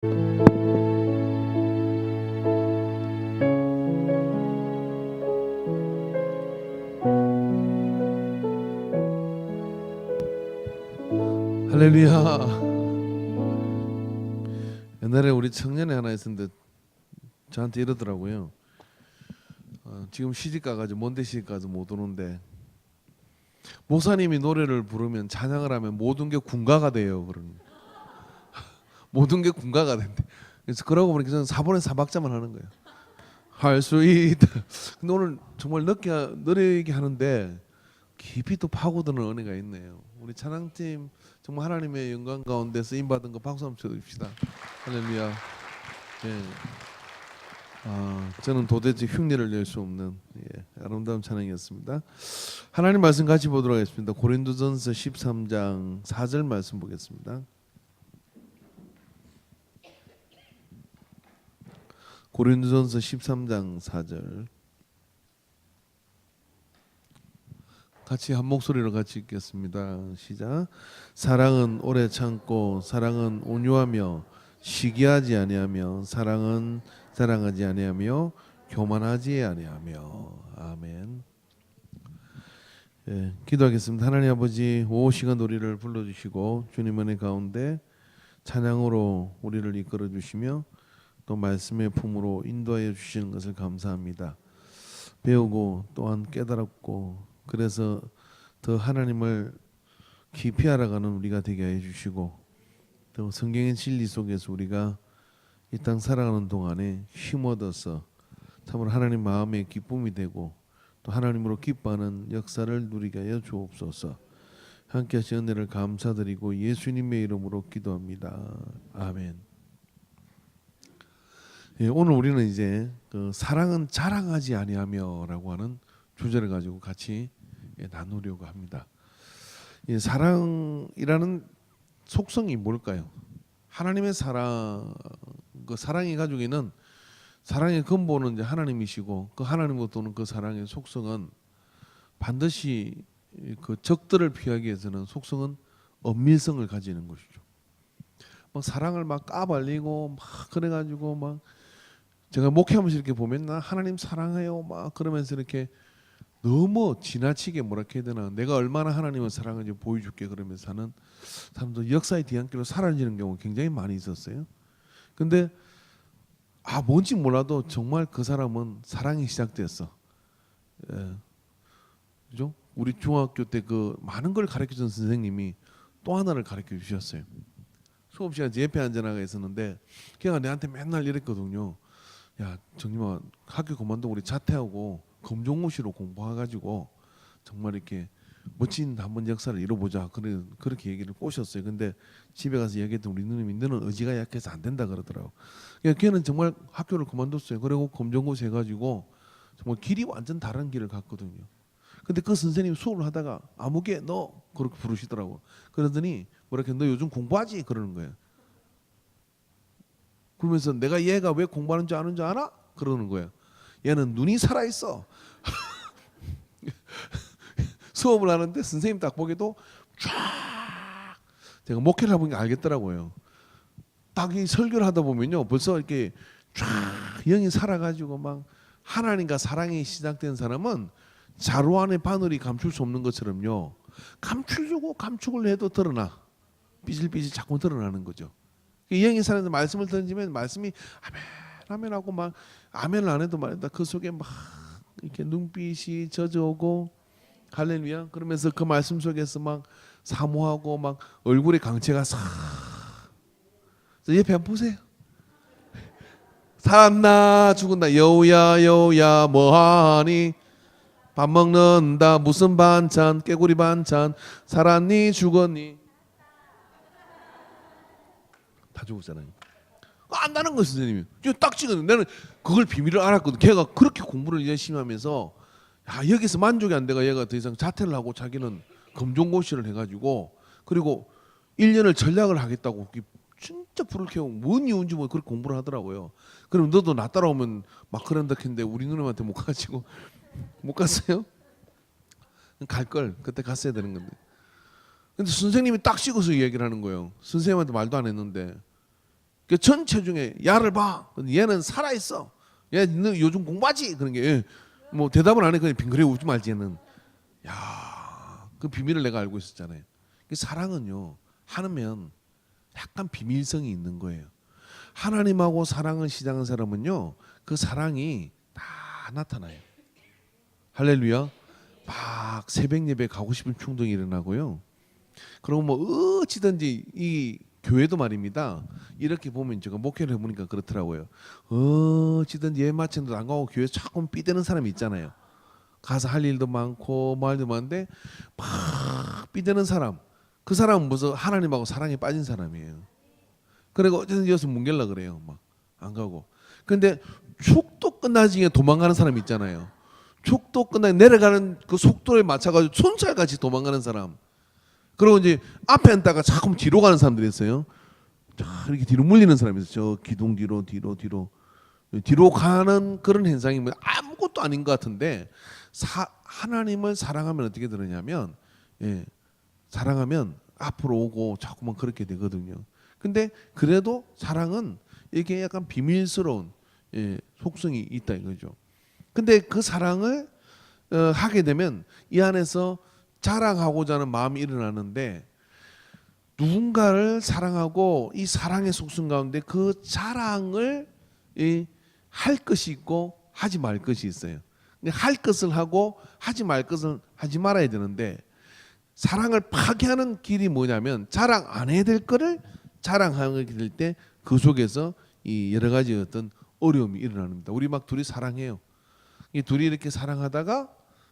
할렐루야. 옛날에 우리 청년회 하나 있었는데 저한테 이러더라고요. 지금 시집 가가지고 먼데 시집 가서 못 오는데 목사님이 노래를 부르면 찬양을 하면 모든 게 군가가 돼요. 그런 모든 게 군가가 된대. 그래서 그러고 보니까 저는 4번에 4박자만 하는 거예요. 할 수 있다. 근데 오늘 정말 느리게 하는데 깊이 또 파고드는 은혜가 있네요. 우리 찬양팀 정말 하나님의 영광 가운데 쓰임 받은 거 박수 한번 쳐줍시다. 할렐루야. 예. 저는 도대체 흉내를 낼 수 없는 아름다운 찬양이었습니다. 하나님 말씀 같이 보도록 하겠습니다. 고린도전서 13장 4절 말씀 보겠습니다. 고린도전서 13장 4절 같이 한 목소리로 같이 읽겠습니다. 시작. 사랑은 오래 참고 사랑은 온유하며 시기하지 아니하며 사랑은 자랑하지 아니하며 교만하지 아니하며. 아멘. 기도하겠습니다. 하나님 아버지, 오후 시간 우리를 불러주시고 주님 은혜 가운데 찬양으로 우리를 이끌어 주시며 또 말씀의 품으로 인도하여 주시는 것을 감사합니다. 배우고 또한 깨달았고 그래서 더 하나님을 깊이 알아가는 우리가 되게 해 주시고 또 성경의 진리 속에서 우리가 이 땅 살아가는 동안에 힘 얻어서 참으로 하나님 마음의 기쁨이 되고 또 하나님으로 기뻐하는 역사를 누리게 하여 주옵소서. 함께 하신 은혜를 감사드리고 예수님의 이름으로 기도합니다. 아멘. 오늘 우리는 이제 그 사랑은 자랑하지 아니하며라고 하는 주제를 가지고 같이 나누려고 합니다. 사랑이라는 속성이 뭘까요? 하나님의 사랑, 그 사랑이 가지고 있는 사랑의 근본은 이제 하나님이시고 그 하나님으로부터 오는 그 사랑의 속성은 반드시 그 적들을 피하기 위해서는 속성은 엄밀성을 가지는 것이죠. 막 사랑을 막 까발리고 막 그래가지고 막 제가 목회하면서 이렇게 보면 나 하나님 사랑해요 막 그러면서 이렇게 너무 지나치게 뭐라 해야 되나 내가 얼마나 하나님을 사랑하는지 보여줄게 그러면서 사는 사람도 역사의 뒤안길로 사라지는 경우가 굉장히 많이 있었어요. 근데 뭔지 몰라도 정말 그 사람은 사랑이 시작됐어. 그죠? 우리 중학교 때 그 많은 걸 가르쳐준 선생님이 또 하나를 가르쳐 주셨어요. 수업 시간 예배 앉아나가 있었는데 걔가 내한테 맨날 이랬거든요. 야 정님아 학교 그만두고 우리 자퇴하고 검정고시로 공부해가지고 정말 이렇게 멋진 한번 역사를 이뤄보자. 그렇게 얘기를 꼬셨어요. 근데 집에 가서 얘기했더니 우리 누님이 너는 의지가 약해서 안 된다 그러더라고. 그러니까 걔는 정말 학교를 그만뒀어요. 그리고 검정고시 해가지고 정말 길이 완전 다른 길을 갔거든요. 근데 그 선생님 수업을 하다가 아무개 너 그렇게 부르시더라고. 그러더니 뭐랄까 너 요즘 공부하지 그러는 거예요. 그러면서 내가 얘가 왜 공부하는 줄 아는 줄 알아? 그러는 거예요. 얘는 눈이 살아있어. 수업을 하는데 선생님 딱 보기도 쫙 제가 목회를 해보니까 알겠더라고요. 딱 이 설교를 하다 보면요 벌써 이렇게 쫙 영이 살아가지고 막 하나님과 사랑이 시작된 사람은 자루 안에 바늘이 감출 수 없는 것처럼요 감추려고 감축을 해도 드러나 삐질삐질 자꾸 드러나는 거죠. 영이 살아서 말씀을 던지면 말씀이 아멘 아멘 하고 막 아멘을 안 해도 말이다 그 속에 막 이렇게 눈빛이 젖어오고 할렐루야 그러면서 그 말씀 속에서 막 사모하고 막 얼굴에 강체가 싹 옆에 한번 보세요. 살았나 죽었나 여우야 여우야 뭐하니 밥 먹는다 무슨 반찬 깨구리 반찬 살았니 죽었니 다 죽었잖아요. 안다는 거예요 선생님이. 딱 찍었는데 나는 그걸 비밀을 알았거든. 걔가 그렇게 공부를 열심히 하면서 여기서 만족이 안 돼가 얘가 더 이상 자퇴를 하고 자기는 검정고시를 해가지고 그리고 1년을 전략을 하겠다고 진짜 불을 켜고 뭔 이유인지 뭐 그렇게 공부를 하더라고요. 그럼 너도 나 따라오면 막 그런다 했는데 우리 누님한테 못 가지고 못 갔어요? 갈 걸 그때 갔어야 되는 건데. 근데 선생님이 딱 찍어서 얘기를 하는 거예요. 선생님한테 말도 안 했는데 그 전체 중에 야를 봐. 얘는 살아 있어. 얘 너 요즘 공부하지? 그런 게 뭐 대답을 안 해. 그냥 빙그레 웃지 말지 얘는. 야, 그 비밀을 내가 알고 있었잖아요. 그 사랑은요 하면 약간 비밀성이 있는 거예요. 하나님하고 사랑을 시작한 사람은요 그 사랑이 다 나타나요. 할렐루야. 막 새벽 예배 가고 싶은 충동이 일어나고요. 그리고 뭐 어찌든지 이 교회도 말입니다. 이렇게 보면 제가 목회를 해보니까 그렇더라고요. 어찌든지 예배 마치는데 안 가고 교회 자꾸 삐대는 사람이 있잖아요. 가서 할 일도 많고 말도 많은데 막 삐대는 사람. 그 사람은 무슨 하나님하고 사랑에 빠진 사람이에요. 그리고 어쨌든 여기서 뭉갤라 그래요. 막 안 가고. 근데 축도 끝나지 도망가는 사람 있잖아요. 축도 끝나 내려가는 그 속도에 맞춰가지고 손살같이 도망가는 사람. 그리고 이제 앞에 앉다가 자꾸 뒤로 가는 사람들이 있어요. 자, 이렇게 뒤로 물리는 사람이 있어요. 저 기둥 뒤로 가는 그런 현상이 뭐 아무것도 아닌 것 같은데 하나님을 사랑하면 어떻게 되느냐면 사랑하면 앞으로 오고 자꾸만 그렇게 되거든요. 근데 그래도 사랑은 이게 약간 비밀스러운 속성이 있다 이거죠. 근데 그 사랑을 하게 되면 이 안에서 자랑하고자 하는 마음이 일어나는데 누군가를 사랑하고 이 사랑의 속성 가운데 그 자랑을 할 것이 있고 하지 말 것이 있어요. 할 것을 하고 하지 말 것을 하지 말아야 되는데 사랑을 파괴하는 길이 뭐냐면 자랑 안 해야 될 거를 자랑하게 될 때 그 속에서 이 여러 가지 어떤 어려움이 일어납니다. 우리 막 둘이 사랑해요. 이 둘이 이렇게 사랑하다가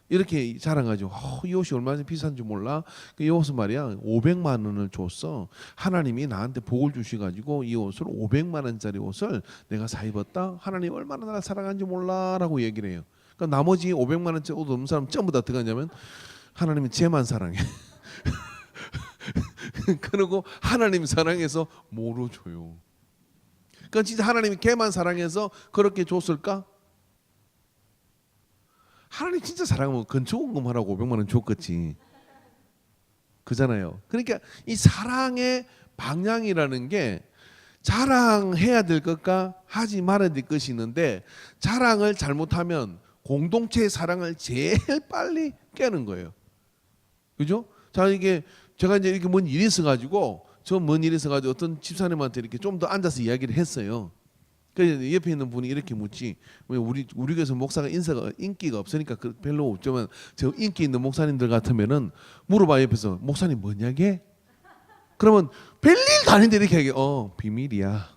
이렇게 자랑하죠. 이 옷이 얼마나 비싼지 몰라. 이 옷은 말이야 500만 원을 줬어. 하나님이 나한테 복을 주셔가지고 이 옷을 500만 원짜리 옷을 내가 사 입었다. 하나님 얼마나 나를 사랑하는지 몰라라고 얘기를 해요. 그러니까 나머지 500만 원짜리 옷 없는 사람 전부 다 들어가냐면 하나님은 쟤만 사랑해. 그리고 하나님 사랑해서 뭐로 줘요. 그러니까 진짜 하나님이 걔만 사랑해서 그렇게 줬을까? 하나님 진짜 사랑하면 건축원금하라고 500만 원 줬겠지. 그잖아요. 그러니까 이 사랑의 방향이라는 게 자랑해야 될 것과 하지 말아야 될 것이 있는데 자랑을 잘못하면 공동체의 사랑을 제일 빨리 깨는 거예요. 그죠? 자, 이게 제가 이제 이렇게 뭔 일이 있어가지고 먼 일이 있어가지고 어떤 집사님한테 이렇게 좀 더 앉아서 이야기를 했어요. 그 옆에 있는 분이 이렇게 묻지. 우리 교회에서 목사가 인기가 없으니까 별로 없지만 저 인기 있는 목사님들 같으면은 물어봐 옆에서 목사님 뭔 이야기해? 그러면 별일도 아닌데 이렇게 얘기해. 비밀이야.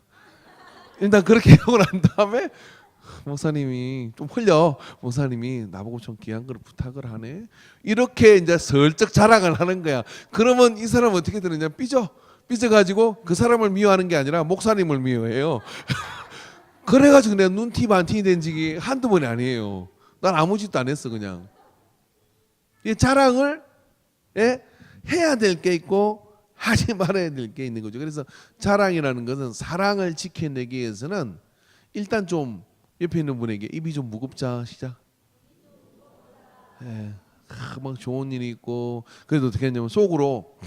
일단 그렇게 하고 난 다음에 목사님이 좀 흘려. 목사님이 나보고 좀 귀한 걸 부탁을 하네. 이렇게 이제 슬쩍 자랑을 하는 거야. 그러면 이 사람은 어떻게 되느냐? 삐져가지고 그 사람을 미워하는 게 아니라 목사님을 미워해요. 그래가지고 내가 눈티 반티 된 적이 한두 번이 아니에요. 난 아무 짓도 안 했어 그냥. 이 자랑을 해야 될 게 있고 하지 말아야 될 게 있는 거죠. 그래서 자랑이라는 것은 사랑을 지켜내기 위해서는 일단 좀 옆에 있는 분에게 입이 좀 무겁자 시작. 막 좋은 일이 있고 그래도 어떻게 했냐면 속으로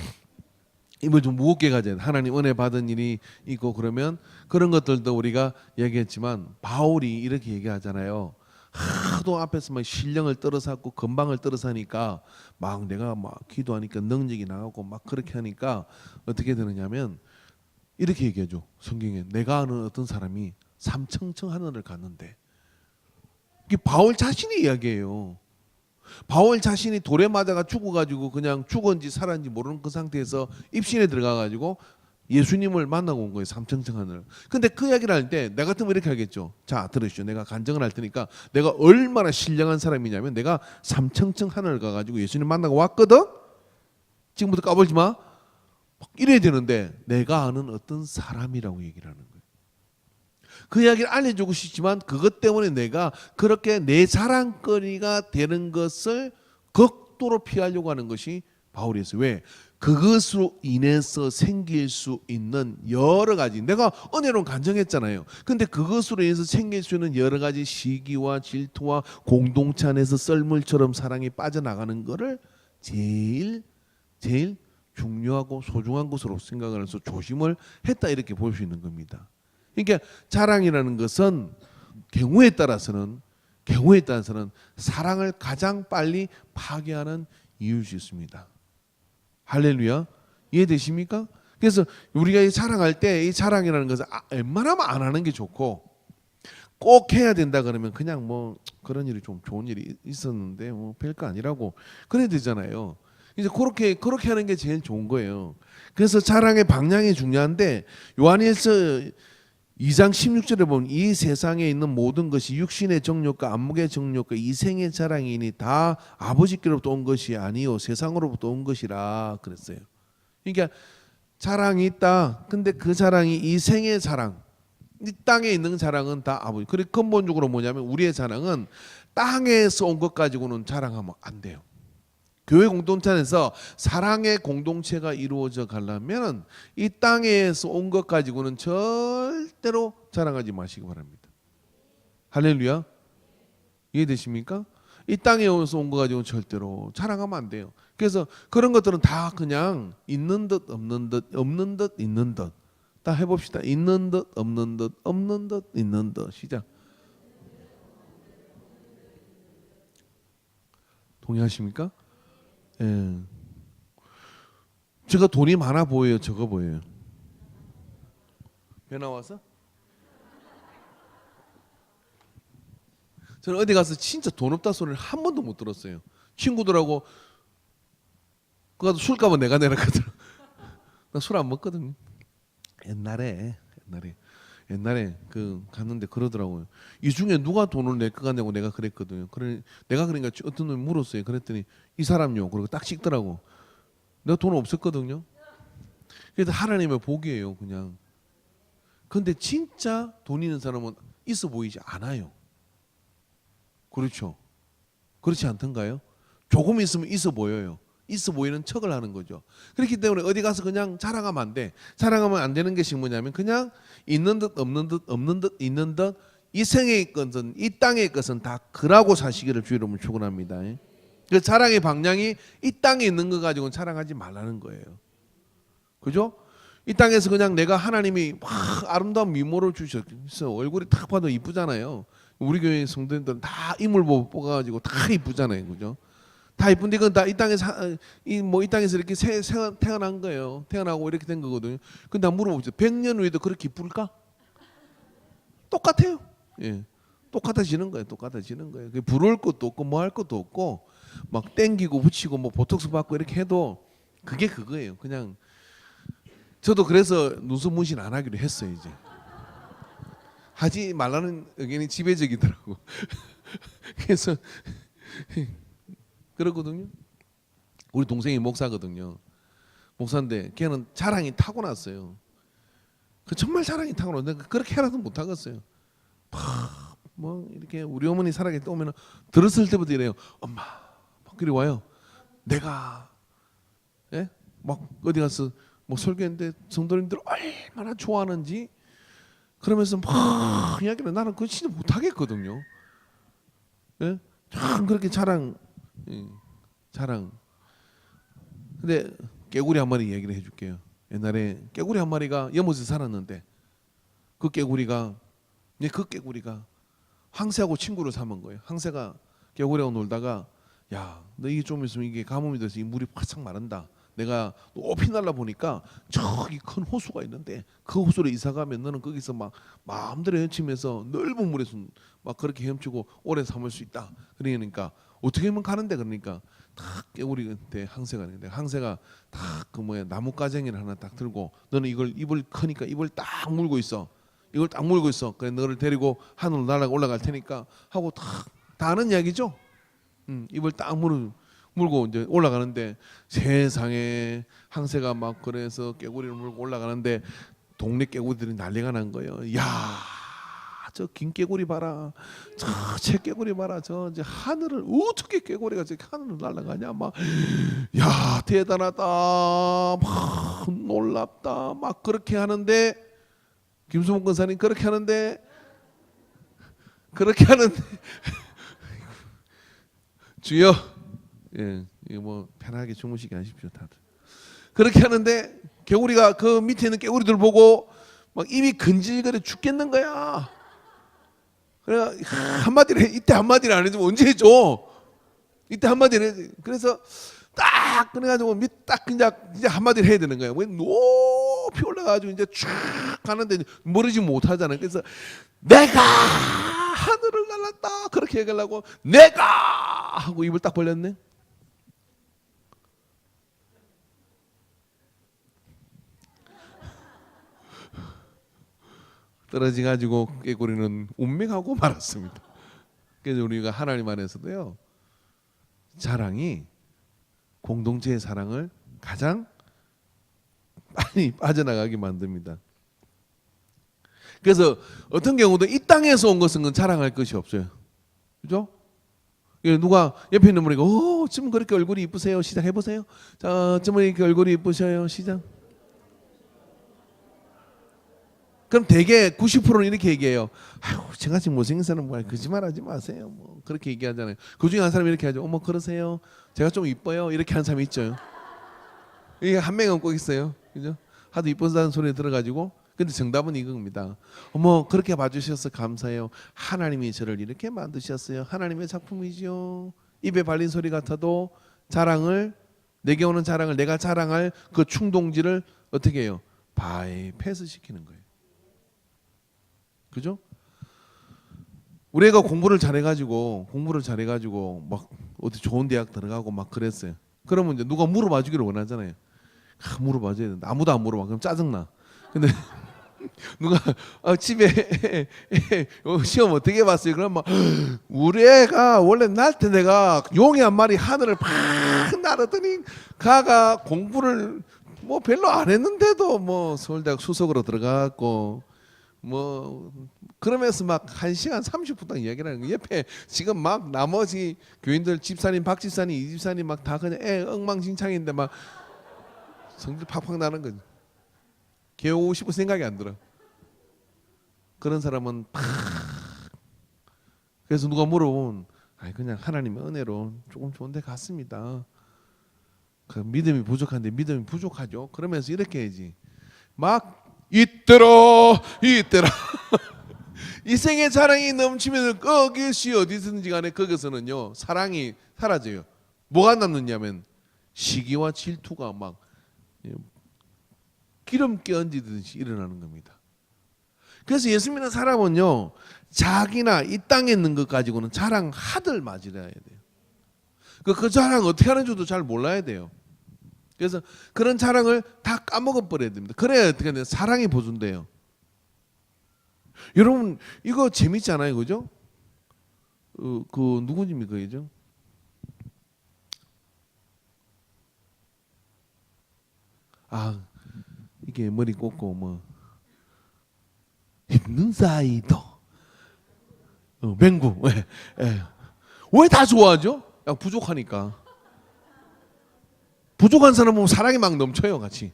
입을 좀 무겁게 가져야 돼. 하나님 은혜 받은 일이 있고 그러면 그런 것들도 우리가 얘기했지만 바울이 이렇게 얘기하잖아요. 하도 앞에서 막 신령을 떨어서고 건방을 떨어서니까 막 내가 막 기도하니까 능력이 나가고 막 그렇게 하니까 어떻게 되느냐면 이렇게 얘기해줘. 성경에 내가 아는 어떤 사람이 삼청청 하늘을 갔는데 이게 바울 자신의 이야기예요. 바울 자신이 돌에 맞아가 죽어가지고 그냥 죽었는지 살았는지 모르는 그 상태에서 입신에 들어가가지고 예수님을 만나고 온 거예요. 삼청청 하늘. 근데 그 이야기를 할 때 나 같으면 이렇게 하겠죠. 자 들으시오. 내가 간증을 할 테니까 내가 얼마나 신령한 사람이냐면 내가 삼청청 하늘 가가지고 예수님 만나고 왔거든. 지금부터 까불지 마. 막 이래야 되는데 내가 아는 어떤 사람이라고 얘기를 하는 거예요. 그 이야기를 알려주고 싶지만 그것 때문에 내가 그렇게 내 자랑거리가 되는 것을 극도로 피하려고 하는 것이 바울이었어요. 왜? 그것으로 인해서 생길 수 있는 여러 가지 내가 은혜로운 간증했잖아요. 근데 그것으로 인해서 생길 수 있는 여러 가지 시기와 질투와 공동체 안에서 썰물처럼 사랑이 빠져나가는 거를 제일 중요하고 소중한 것으로 생각을 해서 조심을 했다 이렇게 볼 수 있는 겁니다. 그러니까 자랑이라는 것은 경우에 따라서는 사랑을 가장 빨리 파괴하는 이유일 수 있습니다. 할렐루야. 이해되십니까? 그래서 우리가 이 자랑할 때 이 자랑이라는 것은 웬만하면 안 하는 게 좋고, 꼭 해야 된다 그러면 그냥 뭐 그런 일이 좀 좋은 일이 있었는데 뭐 별거 아니라고 그래야 되잖아요. 이제 그렇게 하는 게 제일 좋은 거예요. 그래서 자랑의 방향이 중요한데, 요한일서 2장 16절에 보면 이 세상에 있는 모든 것이 육신의 정욕과 안목의 정욕과 이생의 자랑이니 다 아버지께로부터 온 것이 아니요 세상으로부터 온 것이라 그랬어요. 그러니까 자랑이 있다. 근데 그 자랑이 이생의 자랑, 이 땅에 있는 자랑은 다 아버지. 그리고 근본적으로 뭐냐면 우리의 자랑은 땅에서 온 것 가지고는 자랑하면 안 돼요. 교회 공동체 안에서 사랑의 공동체가 이루어져 가려면 이 땅에서 온 것 가지고는 절대로 자랑하지 마시기 바랍니다. 할렐루야. 이해되십니까? 이 땅에서 온 거 가지고 절대로 자랑하면 안 돼요. 그래서 그런 것들은 다 그냥 있는 듯 없는 듯 없는 듯 있는 듯. 다 해봅시다. 있는 듯 없는 듯 없는 듯 있는 듯. 시작. 동의하십니까? 예. 제가 돈이 많아 보여요, 적어 보여요? 배 나와서? 저는 어디 가서 진짜 돈 없다 소리를 한 번도 못 들었어요. 친구들하고 그가도 술값은 내가 내라거든. 나 술 안 먹거든요. 옛날에 그 갔는데 그러더라고요. 이 중에 누가 돈을 낼 것 같냐고 내가 그랬거든요. 그래 내가 그러니까 어떤 놈이 물었어요. 그랬더니 이 사람요. 그리고 딱 찍더라고. 내가 돈 없었거든요. 그래서 하나님의 복이에요, 그냥. 근데 진짜 돈 있는 사람은 있어 보이지 않아요. 그렇죠? 그렇지 않던가요? 조금 있으면 있어 보여요. 있어 보이는 척을 하는 거죠. 그렇기 때문에 어디 가서 그냥 자랑하면 안 돼. 자랑하면 안 되는 것이 뭐냐면 그냥 있는 듯 없는 듯 없는 듯 있는 듯 이 생의 것은 이 땅의 것은 다 그라고 사시기를 주의 이름으로 축원합니다. 그 자랑의 방향이 이 땅에 있는 거 가지고는 자랑하지 말라는 거예요. 그죠? 이 땅에서 그냥 내가 하나님이 막 아름다운 미모를 주셨어. 얼굴이 딱 봐도 이쁘잖아요. 우리 교회 성도님들은 다 이물 뽑아가지고 다 이쁘잖아요, 그죠? 다 이쁜데 그건 다 이 땅에서 이 땅에서 이렇게 태어난 거예요. 태어나고 이렇게 된 거거든요. 근데 물어보죠. 100년 후에도 그렇게 이쁠까? 똑같아요. 예, 똑같아지는 거예요. 똑같아지는 거예요. 부러울 것도 없고 뭐 할 것도 없고 막 땡기고 붙이고 뭐 보톡스 받고 이렇게 해도 그게 그거예요. 그냥 저도 그래서 눈썹 문신 안 하기로 했어요. 이제 하지 말라는 의견이 지배적이더라고. 그래서 그러거든요. 우리 동생이 목사거든요. 목사인데 걔는 자랑이 타고났어요. 그 정말 자랑이 타고났는데 그렇게 해라도 못 하겠어요. 뭐 이렇게 우리 어머니 살아계실 때 오면 들었을 때부터 이래요. 엄마 막 그리 와요. 내가 예? 막 어디 가서 뭐 설교했는데 성도님들 얼마나 좋아하는지 그러면서 막 이야기를 나는 그거 진짜 못 하겠거든요. 예? 참 그렇게 자랑. 근데 깨구리 한 마리 얘기를 해줄게요. 옛날에 깨구리 한 마리가 연못에 살았는데 그 깨구리가 황새하고 친구를 삼은 거예요. 황새가 깨구리하고 놀다가 야, 너 이게 좀 있으면 이게 가뭄이 돼서 이 물이 바짝 마른다. 내가 높이 날라 보니까 저기 큰 호수가 있는데 그 호수로 이사 가면 너는 거기서 막 마음대로 헤엄치면서 넓은 물에서 막 그렇게 헤엄치고 오래 삼을 수 있다. 그러니까 어떻게 하면 가는데 그러니까 딱 깨구리한테 항새가 있는데 항새가 딱 그 뭐야 나무 가쟁이를 하나 딱 들고 너는 이걸 입을 크니까 입을 딱 물고 있어. 이걸 딱 물고 있어. 그래 너를 데리고 하늘로 날아가 올라갈 테니까 하고 다 아는 이야기죠. 입을 딱 물고 이제 올라가는데 세상에 항새가 막 그래서 깨구리를 물고 올라가는데 동네 깨구리들이 난리가 난 거예요. 야, 저 긴 깨구리 봐라. 저 새 깨구리 봐라. 저 이제 하늘을 어떻게 깨구리가 저렇게 하늘을 날아가냐. 막 야, 대단하다. 막 놀랍다. 막 그렇게 하는데 김수봉 권사님 그렇게 하는데 주여 예, 이거 뭐 편하게 주무시게 하십시오 다들. 그렇게 하는데 개구리가 그 밑에 있는 깨구리들 보고 막 입이 근질거려 죽겠는 거야. 그래 한마디를 해. 이때 한마디를 안 해주면 언제 해줘? 이때 한마디를 해. 그래서 딱 그래가지고 딱 그냥 한마디를 해야 되는 거야. 왜 높이 올라가지고 이제 쭉 가는데 모르지 못하잖아요. 그래서 내가 하늘을 날랐다 그렇게 얘기하려고 내가 하고 입을 딱 벌렸네. 떨어지 가지고 깨꼬리는 운명하고 말았습니다. 그래서 우리가 하나님 안에서도요, 자랑이 공동체의 사랑을 가장 많이 빠져나가게 만듭니다. 그래서 어떤 경우도 이 땅에서 온 것은 자랑할 것이 없어요. 그죠? 누가 옆에 있는 분이가 지금 그렇게 얼굴이 이쁘세요. 시작 해보세요. 자, 지금 이렇게 얼굴이 이쁘셔요. 시작. 그럼 대개 90%는 이렇게 얘기해요. 아유, 제가 지금 못생긴 사람 뭐 거짓말하지 마세요. 뭐 그렇게 얘기하잖아요. 그 중에 한 사람이 이렇게 하죠. 어머 그러세요. 제가 좀 이뻐요. 이렇게 하는 사람이 있죠. 이게 한 명은 꼭 있어요. 그죠? 하도 이쁘다는 소리 들어가지고. 근데 정답은 이겁니다. 어머 그렇게 봐주셔서 감사해요. 하나님이 저를 이렇게 만드셨어요. 하나님의 작품이죠. 입에 발린 소리 같아도 자랑을, 내게 오는 자랑을, 내가 자랑할 그 충동지를 어떻게 해요? 바이패스시키는 거예요. 그죠? 우리 애가 공부를 잘해가지고 막 어디 좋은 대학 들어가고 막 그랬어요. 그러면 이제 누가 물어봐 주기를 원하잖아요. 물어봐 줘야 된다. 아무도 안 물어봐. 그럼 짜증나. 근데 누가 집에 시험 어떻게 봤어요? 그럼 막 우리 애가 원래 날 때 내가 용이 한 마리 하늘을 팍 날았더니 가가 공부를 뭐 별로 안 했는데도 뭐 서울대학 수석으로 들어갔고 뭐 그러면서 막 1시간 30분 동안 이야기를 하는 거예요. 옆에 지금 막 나머지 교인들 집사님, 박 집사님, 이 집사님 막 다 그냥 애 엉망진창인데 막 성질 팍팍 나는 거지. 개오고 싶은 생각이 안 들어. 그런 사람은 팍. 그래서 누가 물어보면 그냥 하나님의 은혜로 조금 좋은 데 갔습니다. 그 믿음이 부족한데 믿음이 부족하죠. 그러면서 이렇게 해야지. 막 이때라 이 생의 자랑이 넘치면 거기시 어디든지 간에 거기서는요 사랑이 사라져요. 뭐가 남느냐면 시기와 질투가 막 기름기 얹듯이 일어나는 겁니다. 그래서 예수 믿는 사람은요 자기나 이 땅에 있는 것 가지고는 자랑하들 맞이해야 돼요. 그 자랑 어떻게 하는 줄도 잘 몰라야 돼요. 그래서 그런 자랑을 다 까먹어 버려야 됩니다. 그래야 어떻게 되냐 사랑이 보존돼요. 여러분 이거 재밌잖아요, 그죠? 그 누구입니까, 그죠? 이게 머리 꽂고 뭐 있는 사이도 맹구 왜 다 좋아하죠? 부족하니까. 부족한 사람 보면 사랑이 막 넘쳐요, 같이.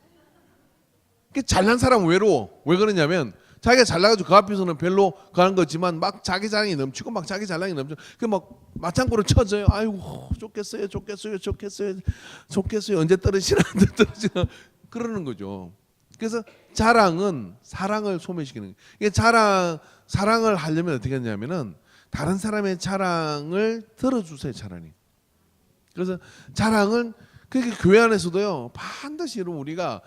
잘난 사람은 외로워. 왜 그러냐면 자기가 잘나가지고 그 앞에서는 별로 가는 거지만 막 자기 자랑이 넘치고 막 자기 자랑이 넘쳐. 그 막 맞장구를 쳐져요. 아이고 좋겠어요. 언제 떨어지나 그러는 거죠. 그래서 자랑은 사랑을 소멸시키는 거예요. 이게 사랑을 하려면 어떻게 하냐면은 다른 사람의 자랑을 들어주세요, 차라리. 그래서 자랑은 그렇게 교회 안에서도요 반드시 여러분 우리가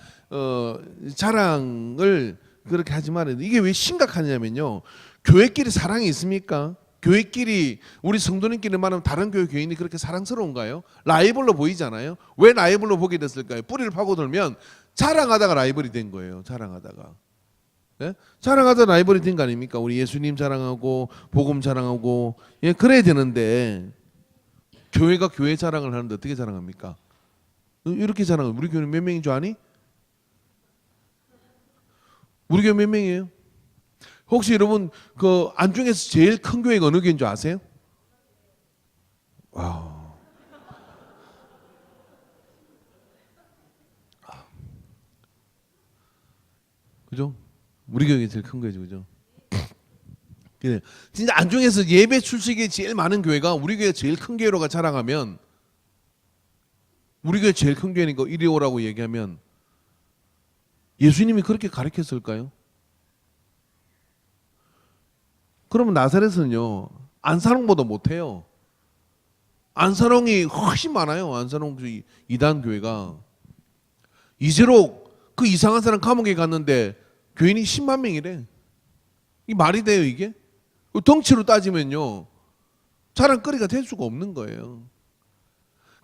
자랑을 그렇게 하지 말아야 돼. 이게 왜 심각하냐면요 교회끼리 사랑이 있습니까? 교회끼리 우리 성도님끼리 말하면 다른 교회 교인이 그렇게 사랑스러운가요? 라이벌로 보이잖아요. 왜 라이벌로 보게 됐을까요? 뿌리를 파고들면 자랑하다가 라이벌이 된 거예요. 자랑하다가. 네? 자랑하다 라이벌이 된 거 아닙니까? 우리 예수님 자랑하고 복음 자랑하고 그래야 되는데 교회가 교회 자랑을 하는데 어떻게 자랑합니까? 이렇게 자랑해요. 우리 교회는 몇 명인 줄 아니? 우리 교회 몇 명이에요? 혹시 여러분 그 안중에서 제일 큰 교회가 어느 교회인 줄 아세요? 와. 그죠? 우리 교회가 제일 큰 거죠, 그죠? 진짜 안중에서 예배 출석이 제일 많은 교회가 우리 교회 제일 큰 교회로가 자랑하면 우리 교회 제일 큰 교회니까 이리 오라고 얘기하면 예수님이 그렇게 가르쳤을까요? 그러면 나사렛은요 안산홍보다 못해요. 안산홍이 훨씬 많아요. 안산홍 이단 교회가. 이제로 그 이상한 사람 감옥에 갔는데 교인이 10만 명이래. 이 말이 돼요 이게? 덩치로 따지면요 자랑거리가 될 수가 없는 거예요.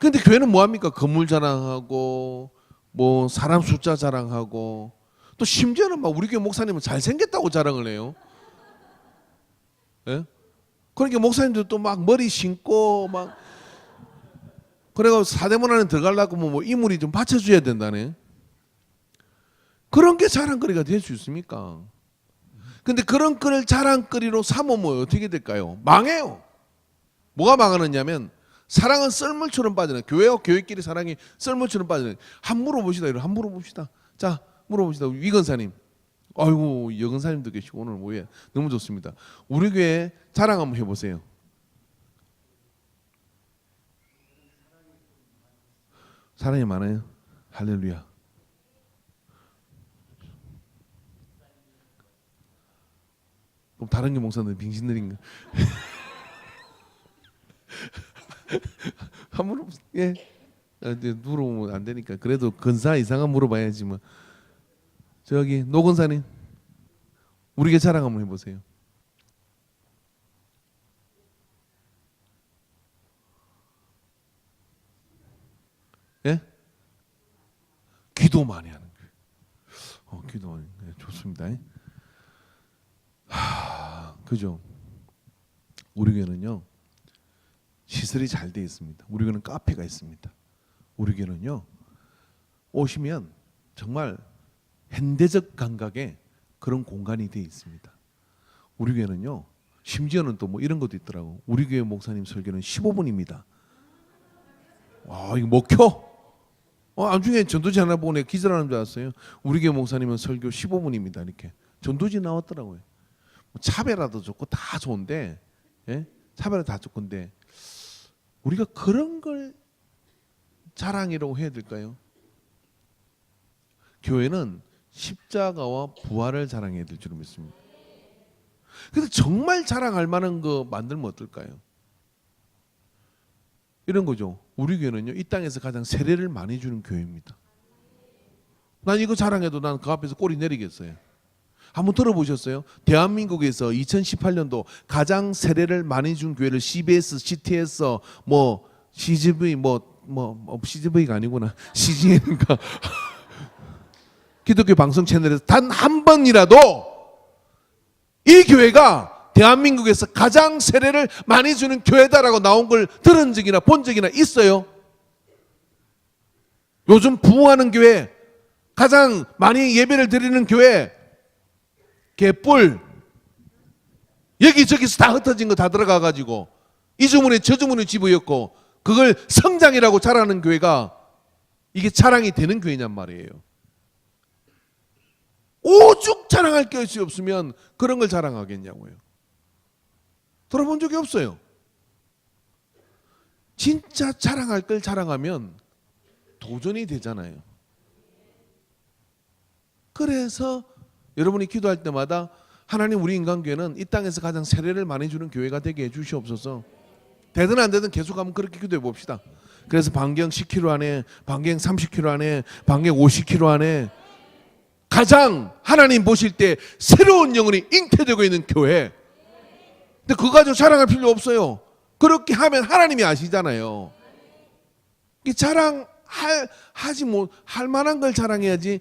근데 교회는 뭐합니까? 건물 자랑하고 뭐 사람 숫자 자랑하고 또 심지어는 막 우리 교회 목사님은 잘생겼다고 자랑을 해요. 예? 그러니까 목사님들 또 막 머리 심고 막 그래가 사대문 안에 들어가려고 뭐 이물이 좀 받쳐줘야 된다네. 그런 게 자랑거리가 될 수 있습니까? 근데 그런 거를 자랑거리로 삼으면 어떻게 될까요? 망해요. 뭐가 망하느냐면 사랑은 썰물처럼 빠지는 교회와 교회끼리 사랑이 썰물처럼 빠지는. 한 물어봅시다. 한 물어봅시다. 자 물어봅시다. 위건사님. 아이고 여건사님도 계시고 오늘 뭐예 너무 좋습니다. 우리 교회 자랑 한번 해보세요. 사랑이 많아요. 할렐루야. 그럼 다른 교 목사들 빙신들인가? 한 물어 예. 물어보면 안 되니까 그래도 근사 이상한 물어봐야지 뭐. 저기 노 권사님 우리에게 자랑 한번 해보세요. 예? 기도 많이 하는 거예요. 기도 많이. 네, 좋습니다. 그죠? 우리 교회는요 시설이 잘 돼 있습니다. 우리 교회는 카페가 있습니다. 우리 교회는요 오시면 정말 현대적 감각의 그런 공간이 돼 있습니다. 우리 교회는요 심지어는 또 뭐 이런 것도 있더라고. 우리 교회 목사님 설교는 15분입니다. 와 이거 먹혀? 나중에 전도지 하나 보고 내가 기절하는 줄 알았어요. 우리 교회 목사님은 설교 15분입니다. 이렇게 전도지 나왔더라고요. 차별화도 좋고 다 좋은데, 예? 차별화 다 좋건데 우리가 그런 걸 자랑이라고 해야 될까요? 교회는 십자가와 부활을 자랑해야 될 줄 믿습니다. 근데 정말 자랑할 만한 거 만들면 어떨까요? 이런 거죠. 우리 교회는요 이 땅에서 가장 세례를 많이 주는 교회입니다. 난 이거 자랑해도 난 그 앞에서 꼬리 내리겠어요. 한번 들어보셨어요? 대한민국에서 2018년도 가장 세례를 많이 준 교회를 CBS, CTS, 뭐 CGV, CGV가 아니구나, CGN인가 기독교 방송 채널에서 단 한 번이라도 이 교회가 대한민국에서 가장 세례를 많이 주는 교회다라고 나온 걸 들은 적이나 본 적이나 있어요? 요즘 부흥하는 교회, 가장 많이 예배를 드리는 교회, 개뿔 여기저기서 다 흩어진 거 다 들어가가지고 이 주문에 저 주문에 집어였고 그걸 성장이라고 자랑하는 교회가 이게 자랑이 되는 교회냔 말이에요. 오죽 자랑할 것이 없으면 그런 걸 자랑하겠냐고요. 들어본 적이 없어요. 진짜 자랑할 걸 자랑하면 도전이 되잖아요. 그래서 여러분이 기도할 때마다 하나님 우리 인간교회는 이 땅에서 가장 세례를 많이 주는 교회가 되게 해 주시옵소서. 되든 안 되든 계속 한번 그렇게 기도해 봅시다. 그래서 반경 10km 안에, 반경 30km 안에, 반경 50km 안에 가장 하나님 보실 때 새로운 영혼이 잉태되고 있는 교회. 근데 그거 가지고 자랑할 필요 없어요. 그렇게 하면 하나님이 아시잖아요. 하지 할 만한 걸 자랑해야지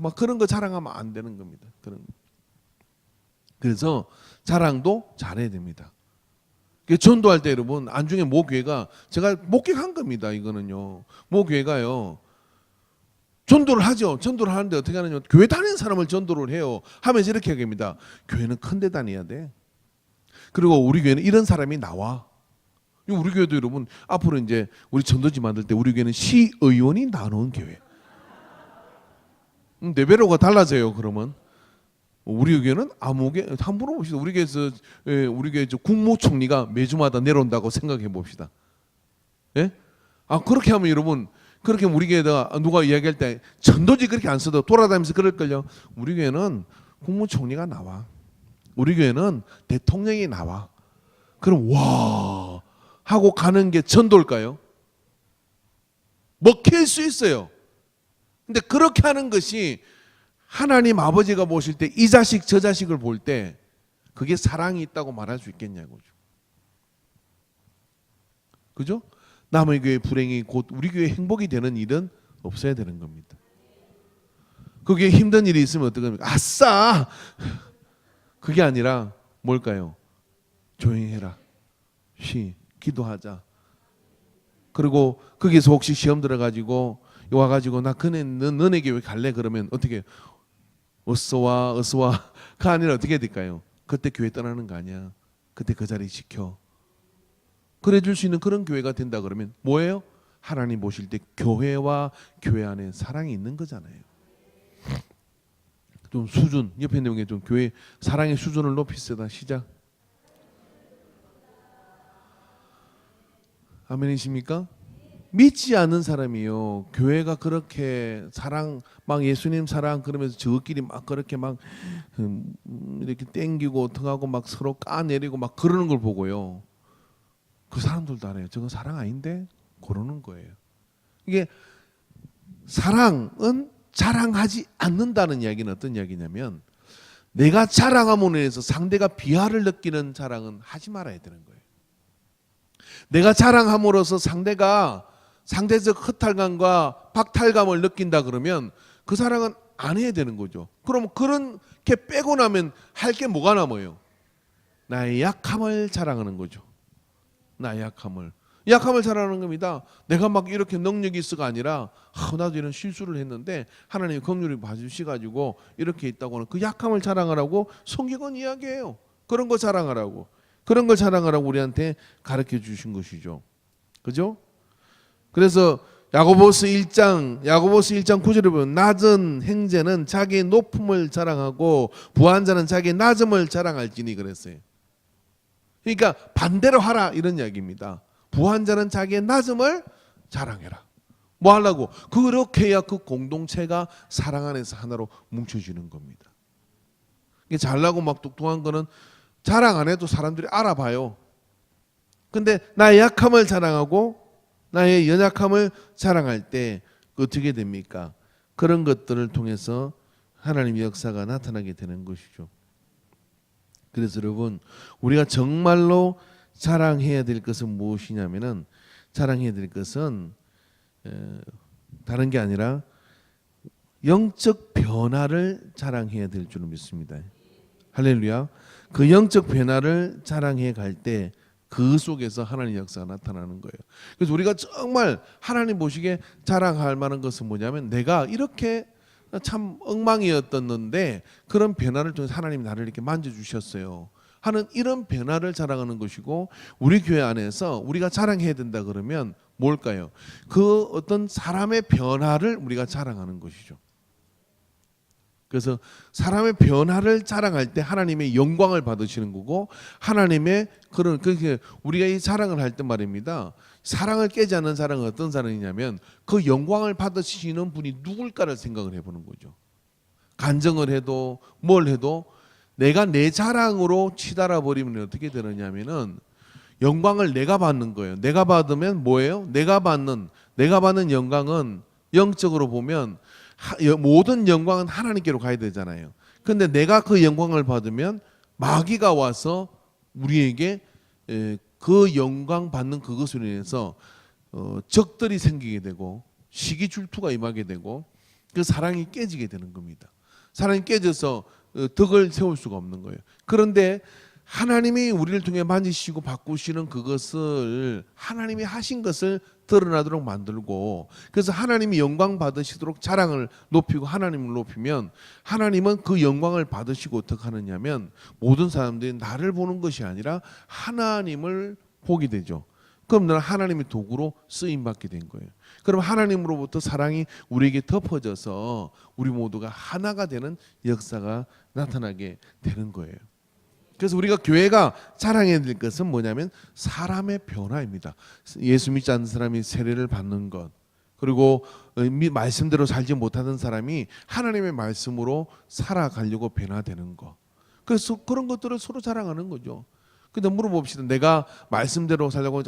막 그런 거 자랑하면 안 되는 겁니다. 그래서 자랑도 잘해야 됩니다. 전도할 때 여러분 안중에 모 교회가 제가 목격한 겁니다. 이거는요. 모 교회가요. 전도를 하죠. 전도를 하는데 어떻게 하느냐. 교회 다니는 사람을 전도를 해요. 하면서 이렇게 얘기합니다. 교회는 큰 데 다녀야 돼. 그리고 우리 교회는 이런 사람이 나와. 우리 교회도 여러분 앞으로 이제 우리 전도지 만들 때 우리 교회는 시의원이 나누는 교회. 레벨로가 달라져요. 그러면 우리 교회는 아무개 함부로 봅시다. 우리 교회 국무총리가 매주마다 내려온다고 생각해 봅시다. 예? 그렇게 하면 여러분 그렇게 우리 교회에다 누가 이야기할 때 전도지 그렇게 안 써도 돌아다니면서 그럴걸요. 우리 교회는 국무총리가 나와. 우리 교회는 대통령이 나와. 그럼 와 하고 가는 게 전도일까요? 먹힐 수 있어요. 근데 그렇게 하는 것이 하나님 아버지가 보실 때 이 자식 저 자식을 볼 때 그게 사랑이 있다고 말할 수 있겠냐고요. 그죠? 남의 교회 불행이 곧 우리 교회 행복이 되는 일은 없어야 되는 겁니다. 그게 힘든 일이 있으면 어떡합니까? 아싸! 그게 아니라 뭘까요? 조용히 해라. 기도하자. 그리고 거기서 혹시 시험 들어가지고 와가지고 나 너네 교회 갈래? 그러면 어떻게 어서 와. 그 아니라 어떻게 될까요? 그때 교회 떠나는 거 아니야. 그때 그 자리 지켜. 그래 줄 수 있는 그런 교회가 된다 그러면 뭐예요? 하나님 보실 때 교회와 교회 안에 사랑이 있는 거잖아요. 좀 수준, 옆에 있는 게 좀 교회 사랑의 수준을 높이세다. 시작. 아멘이십니까? 믿지 않는 사람이요. 교회가 그렇게 사랑 막 예수님 사랑 그러면서 저끼리 막 그렇게 막 이렇게 땡기고 어떡하고 막 서로 까내리고 막 그러는 걸 보고요. 그 사람들도 알아요. 저건 사랑 아닌데? 그러는 거예요. 이게 사랑은 자랑하지 않는다는 이야기는 어떤 이야기냐면 내가 자랑함으로 인해서 상대가 비하를 느끼는 자랑은 하지 말아야 되는 거예요. 내가 자랑함으로써 상대가 상대적 허탈감과 박탈감을 느낀다 그러면 그 사랑은 안 해야 되는 거죠. 그럼 그렇게 빼고 나면 할 게 뭐가 남아요? 나의 약함을 자랑하는 거죠. 나의 약함을 자랑하는 겁니다. 내가 막 이렇게 능력이 있어가 아니라 나도 이런 실수를 했는데 하나님이 긍휼히 봐주시가지고 이렇게 있다고 하는 그 약함을 자랑하라고 성경은 이야기해요. 그런 거 자랑하라고. 그런 걸 자랑하라고 우리한테 가르쳐 주신 것이죠. 그죠? 그래서 야고보서 1장 9절에 보면 낮은 행제는 자기의 높음을 자랑하고 부한 자는 자기의 낮음을 자랑할지니 그랬어요. 그러니까 반대로 하라 이런 이야기입니다. 부한 자는 자기의 낮음을 자랑해라. 뭐 하려고? 그렇게 해야 그 공동체가 사랑 안에서 하나로 뭉쳐지는 겁니다. 이게 잘나고 막 뚱뚱한 거는 자랑 안 해도 사람들이 알아봐요. 근데 나의 약함을 자랑하고 나의 연약함을 자랑할 때 어떻게 됩니까? 그런 것들을 통해서 하나님의 역사가 나타나게 되는 것이죠. 그래서 여러분 우리가 정말로 자랑해야 될 것은 무엇이냐면은 자랑해야 될 것은 다른 게 아니라 영적 변화를 자랑해야 될 줄로 믿습니다. 할렐루야. 그 영적 변화를 자랑해 갈 때 그 속에서 하나님의 역사가 나타나는 거예요. 그래서 우리가 정말 하나님 보시기에 자랑할 만한 것은 뭐냐면 내가 이렇게 참 엉망이었었는데 그런 변화를 통해서 하나님이 나를 이렇게 만져주셨어요 하는 이런 변화를 자랑하는 것이고 우리 교회 안에서 우리가 자랑해야 된다 그러면 뭘까요? 그 어떤 사람의 변화를 우리가 자랑하는 것이죠. 그래서 사람의 변화를 자랑할 때 하나님의 영광을 받으시는 거고 하나님의 그런 그렇게 우리가 이 자랑을 할 때 말입니다. 사랑을 깨지 않는 사랑은 어떤 사랑이냐면 그 영광을 받으시는 분이 누굴까를 생각을 해보는 거죠. 간증을 해도 뭘 해도 내가 내 자랑으로 치달아 버리면 어떻게 되느냐면은 영광을 내가 받는 거예요. 내가 받으면 뭐예요? 내가 받는 영광은 영적으로 보면 모든 영광은 하나님께로 가야 되잖아요. 근데 내가 그 영광을 받으면 마귀가 와서 우리에게 그 영광 받는 그것으로 인해서 적들이 생기게 되고 시기 질투가 임하게 되고 그 사랑이 깨지게 되는 겁니다. 사랑이 깨져서 덕을 세울 수가 없는 거예요. 그런데 하나님이 우리를 통해 만지시고 바꾸시는 그것을 하나님이 하신 것을 드러나도록 만들고 그래서 하나님이 영광 받으시도록 자랑을 높이고 하나님을 높이면 하나님은 그 영광을 받으시고 어떻게 하느냐면 모든 사람들이 나를 보는 것이 아니라 하나님을 보게 되죠. 그럼 너는 하나님의 도구로 쓰임받게 된 거예요. 그럼 하나님으로부터 사랑이 우리에게 덮어져서 우리 모두가 하나가 되는 역사가 나타나게 되는 거예요. 그래서 우리가 교회가 자랑해야 될 것은 뭐냐면 사람의 변화입니다. 예수 믿지 않는 사람이 세례를 받는 것 그리고 말씀대로 살지 못하던 사람이 하나님의 말씀으로 살아가려고 변화되는 것 그래서 그런 것들을 서로 자랑하는 거죠. 근데 물어봅시다. 내가 말씀대로 살려고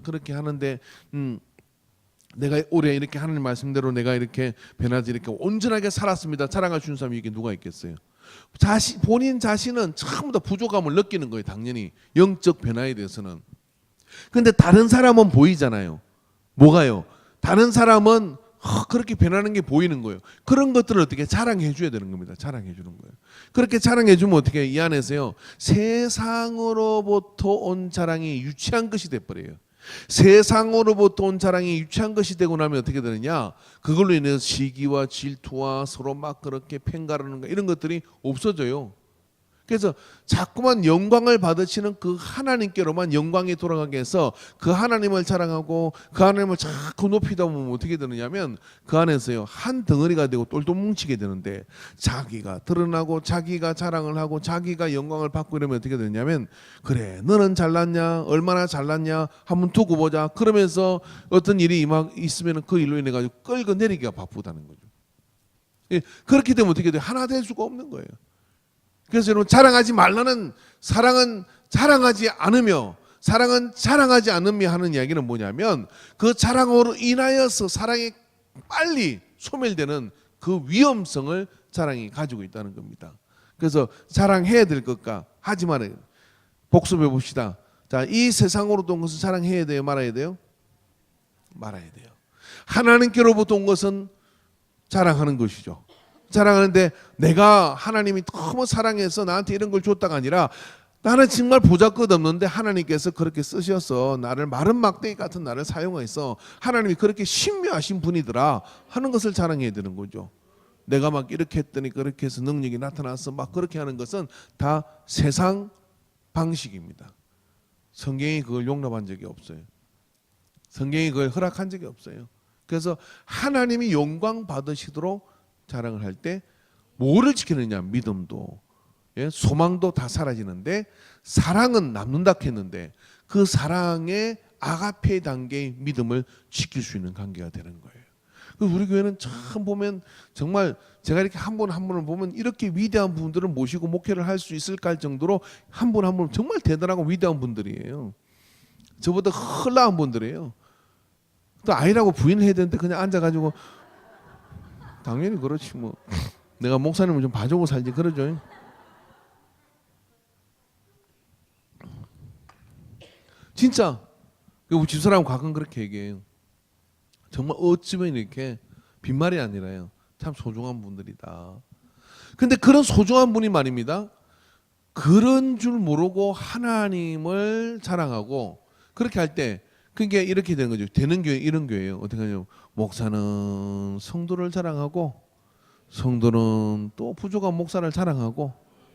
그렇게 하는데 내가 올해 이렇게 하나님 말씀대로 내가 이렇게 변하지 이렇게 온전하게 살았습니다. 자랑할 수 있는 사람이 이게 누가 있겠어요? 본인 자신은 전부 다 부족함을 느끼는 거예요. 당연히 영적 변화에 대해서는. 근데 다른 사람은 보이잖아요. 뭐가요? 다른 사람은 그렇게 변하는 게 보이는 거예요. 그런 것들을 어떻게 자랑해 줘야 되는 겁니다. 자랑해 주는 거예요. 그렇게 자랑해 주면 어떻게 이 안에서요. 세상으로부터 온 자랑이 유치한 것이 돼 버려요. 세상으로부터 온 자랑이 유치한 것이 되고 나면 어떻게 되느냐? 그걸로 인해서 시기와 질투와 서로 막 그렇게 팽가르는 거 이런 것들이 없어져요. 그래서 자꾸만 영광을 받으시는 그 하나님께로만 영광이 돌아가게 해서 그 하나님을 자랑하고 그 하나님을 자꾸 높이다 보면 어떻게 되느냐면 그 안에서요 한 덩어리가 되고 똘똘 뭉치게 되는데 자기가 드러나고 자기가 자랑을 하고 자기가 영광을 받고 이러면 어떻게 되냐면 그래 너는 잘났냐 얼마나 잘났냐 한번 두고 보자 그러면서 어떤 일이 있으면 그 일로 인해 가지고 끌고 내리기가 바쁘다는 거죠. 그렇게 되면 어떻게 돼요? 하나 될 수가 없는 거예요. 그래서 여러분 자랑하지 말라는 사랑은 자랑하지 않으며 사랑은 자랑하지 않으며 하는 이야기는 뭐냐면 그 자랑으로 인하여서 사랑이 빨리 소멸되는 그 위험성을 자랑이 가지고 있다는 겁니다. 그래서 자랑해야 될 것과 하지 말아요. 복습해 봅시다. 자, 이 세상으로부터 온 것은 자랑해야 돼요? 말아야 돼요? 말아야 돼요. 하나님께로부터 온 것은 자랑하는 것이죠. 자랑하는데 내가 하나님이 너무 사랑해서 나한테 이런 걸 줬다가 아니라 나는 정말 보잘것없는데 하나님께서 그렇게 쓰셔서 나를 마른 막대기 같은 나를 사용해서 하나님이 그렇게 신묘하신 분이더라 하는 것을 자랑해야 되는 거죠. 내가 막 이렇게 했더니 그렇게 해서 능력이 나타나서 막 그렇게 하는 것은 다 세상 방식입니다. 성경이 그걸 용납한 적이 없어요. 성경이 그걸 허락한 적이 없어요. 그래서 하나님이 영광 받으시도록 자랑을 할 때 뭐를 지키느냐? 믿음도 소망도 다 사라지는데 사랑은 남는다 했는데 그 사랑의 아가페 단계의 믿음을 지킬 수 있는 관계가 되는 거예요. 우리 교회는 참 보면 정말 제가 이렇게 한 분 한 분을 보면 이렇게 위대한 분들을 모시고 목회를 할 수 있을까 할 정도로 한 분 한 분 정말 대단하고 위대한 분들이에요. 저보다 훨 나은 분들이에요. 또 아이라고 부인해야 되는데 그냥 앉아가지고 당연히 그렇지 뭐. 내가 목사님을 좀 봐주고 살지 그러죠. 진짜 우리 집사람 가끔 그렇게 얘기해요. 정말 어찌면 이렇게 빈말이 아니라요. 참 소중한 분들이다. 근데 그런 소중한 분이 말입니다. 그런 줄 모르고 하나님을 자랑하고 그렇게 할 때 그게 이렇게 되는 거죠. 되는 교회 이런 교회예요. 어떻게 하냐면 목사는 성도를 자랑하고 성도는 또 부족한 목사를 자랑하고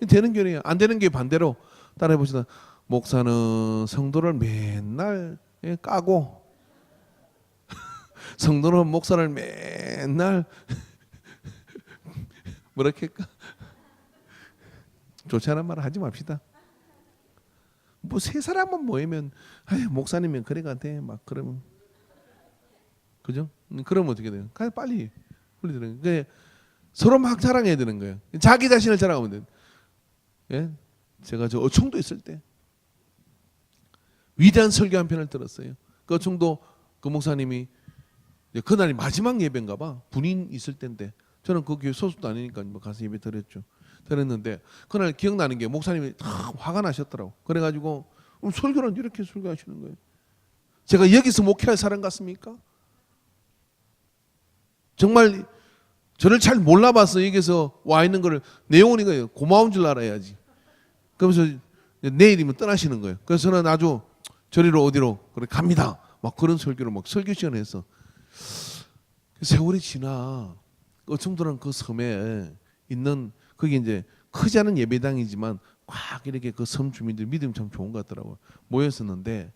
되는 교회예요. 안 되는 교회 반대로 따라해 봅시다. 목사는 성도를 맨날 까고 성도는 목사를 맨날 뭐랄까 좋지 않은 말 하지 맙시다. 뭐 세 사람만 모이면 목사님은 그래가 돼 막 그러면 그죠? 그러면 어떻게 돼요? 그냥 빨리 흘리더라고요. 그러니까 서로 막 자랑해야 되는 거예요. 자기 자신을 자랑하면 돼요. 예? 제가 저 어청도 있을 때 위대한 설교 한 편을 들었어요. 그 어청도 그 목사님이 그날이 마지막 예배인가 봐. 분인 있을 때인데 저는 그 교회 소속도 아니니까 뭐 가서 예배 드렸죠. 드렸는데 그날 기억나는 게 목사님이 다 화가 나셨더라고. 그래가지고 설교는 이렇게 설교하시는 거예요. 제가 여기서 목회할 사람 같습니까? 정말 저를 잘 몰라봐서 여기서 와 있는 거를 내용은 이거예요. 고마운 줄 알아야지. 그러면서 내일이면 떠나시는 거예요. 그래서 저는 아주 저리로 어디로 그래 갑니다. 막 그런 설교를 막 설교 시간에 해서 세월이 지나 어청도라는 그 섬에 있는 거기 이제 크지 않은 예배당이지만 꽉 이렇게 그 섬 주민들 믿음이 참 좋은 것 같더라고요. 모였었는데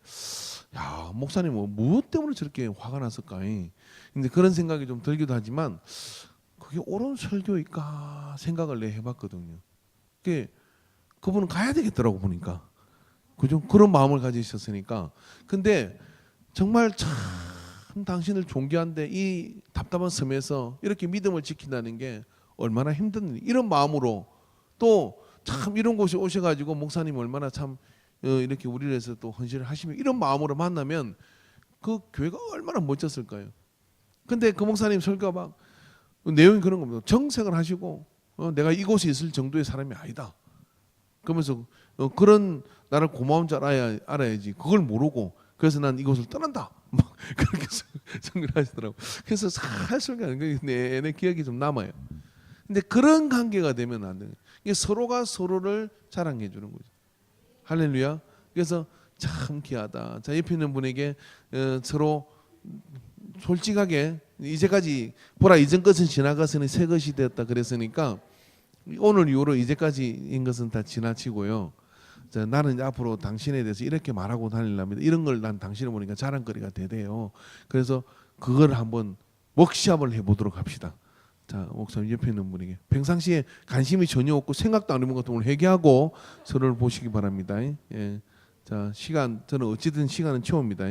야 목사님 뭐 무엇 때문에 저렇게 화가 났을까? 근데 그런 생각이 좀 들기도 하지만 그게 옳은 설교일까 생각을 내 해봤거든요. 그분은 가야 되겠더라고 보니까 그죠? 그런 마음을 가지셨으니까. 근데 정말 참 당신을 존경한데 이 답답한 섬에서 이렇게 믿음을 지킨다는 게 얼마나 힘든 일. 이런 마음으로 또 참 이런 곳에 오셔가지고 목사님 얼마나 참 이렇게 우리를 위해서 또 헌신을 하시면 이런 마음으로 만나면 그 교회가 얼마나 멋졌을까요? 근데 그 목사님 설교가 막 내용이 그런 겁니다. 정색을 하시고 내가 이곳에 있을 정도의 사람이 아니다. 그러면서 그런 나를 고마운 줄 알아야지. 그걸 모르고 그래서 난 이곳을 떠난다. 막 그렇게 설교를 하시더라고. 그래서 살 설교하는 게 내내 기억이 좀 남아요. 근데 그런 관계가 되면 안 돼요. 이게 서로가 서로를 자랑해 주는 거죠. 할렐루야. 그래서 참 귀하다. 자, 옆에 있는 분에게 서로 솔직하게 이제까지 보라 이전 것은 지나갔으니 새 것이 되었다 그랬으니까 오늘 이후로 이제까지인 것은 다 지나치고요. 자, 나는 이제 앞으로 당신에 대해서 이렇게 말하고 다니랍니다. 이런 걸 난 당신을 보니까 자랑거리가 되대요. 그래서 그걸 한번 워크숍을 해보도록 합시다. 자, 목사님 옆에 있는 분에게 평상시에 관심이 전혀 없고 생각도 안 해본 것 같으면 회개하고 서로를 보시기 바랍니다. 예. 자, 시간 저는 어찌든 시간은 채웁니다.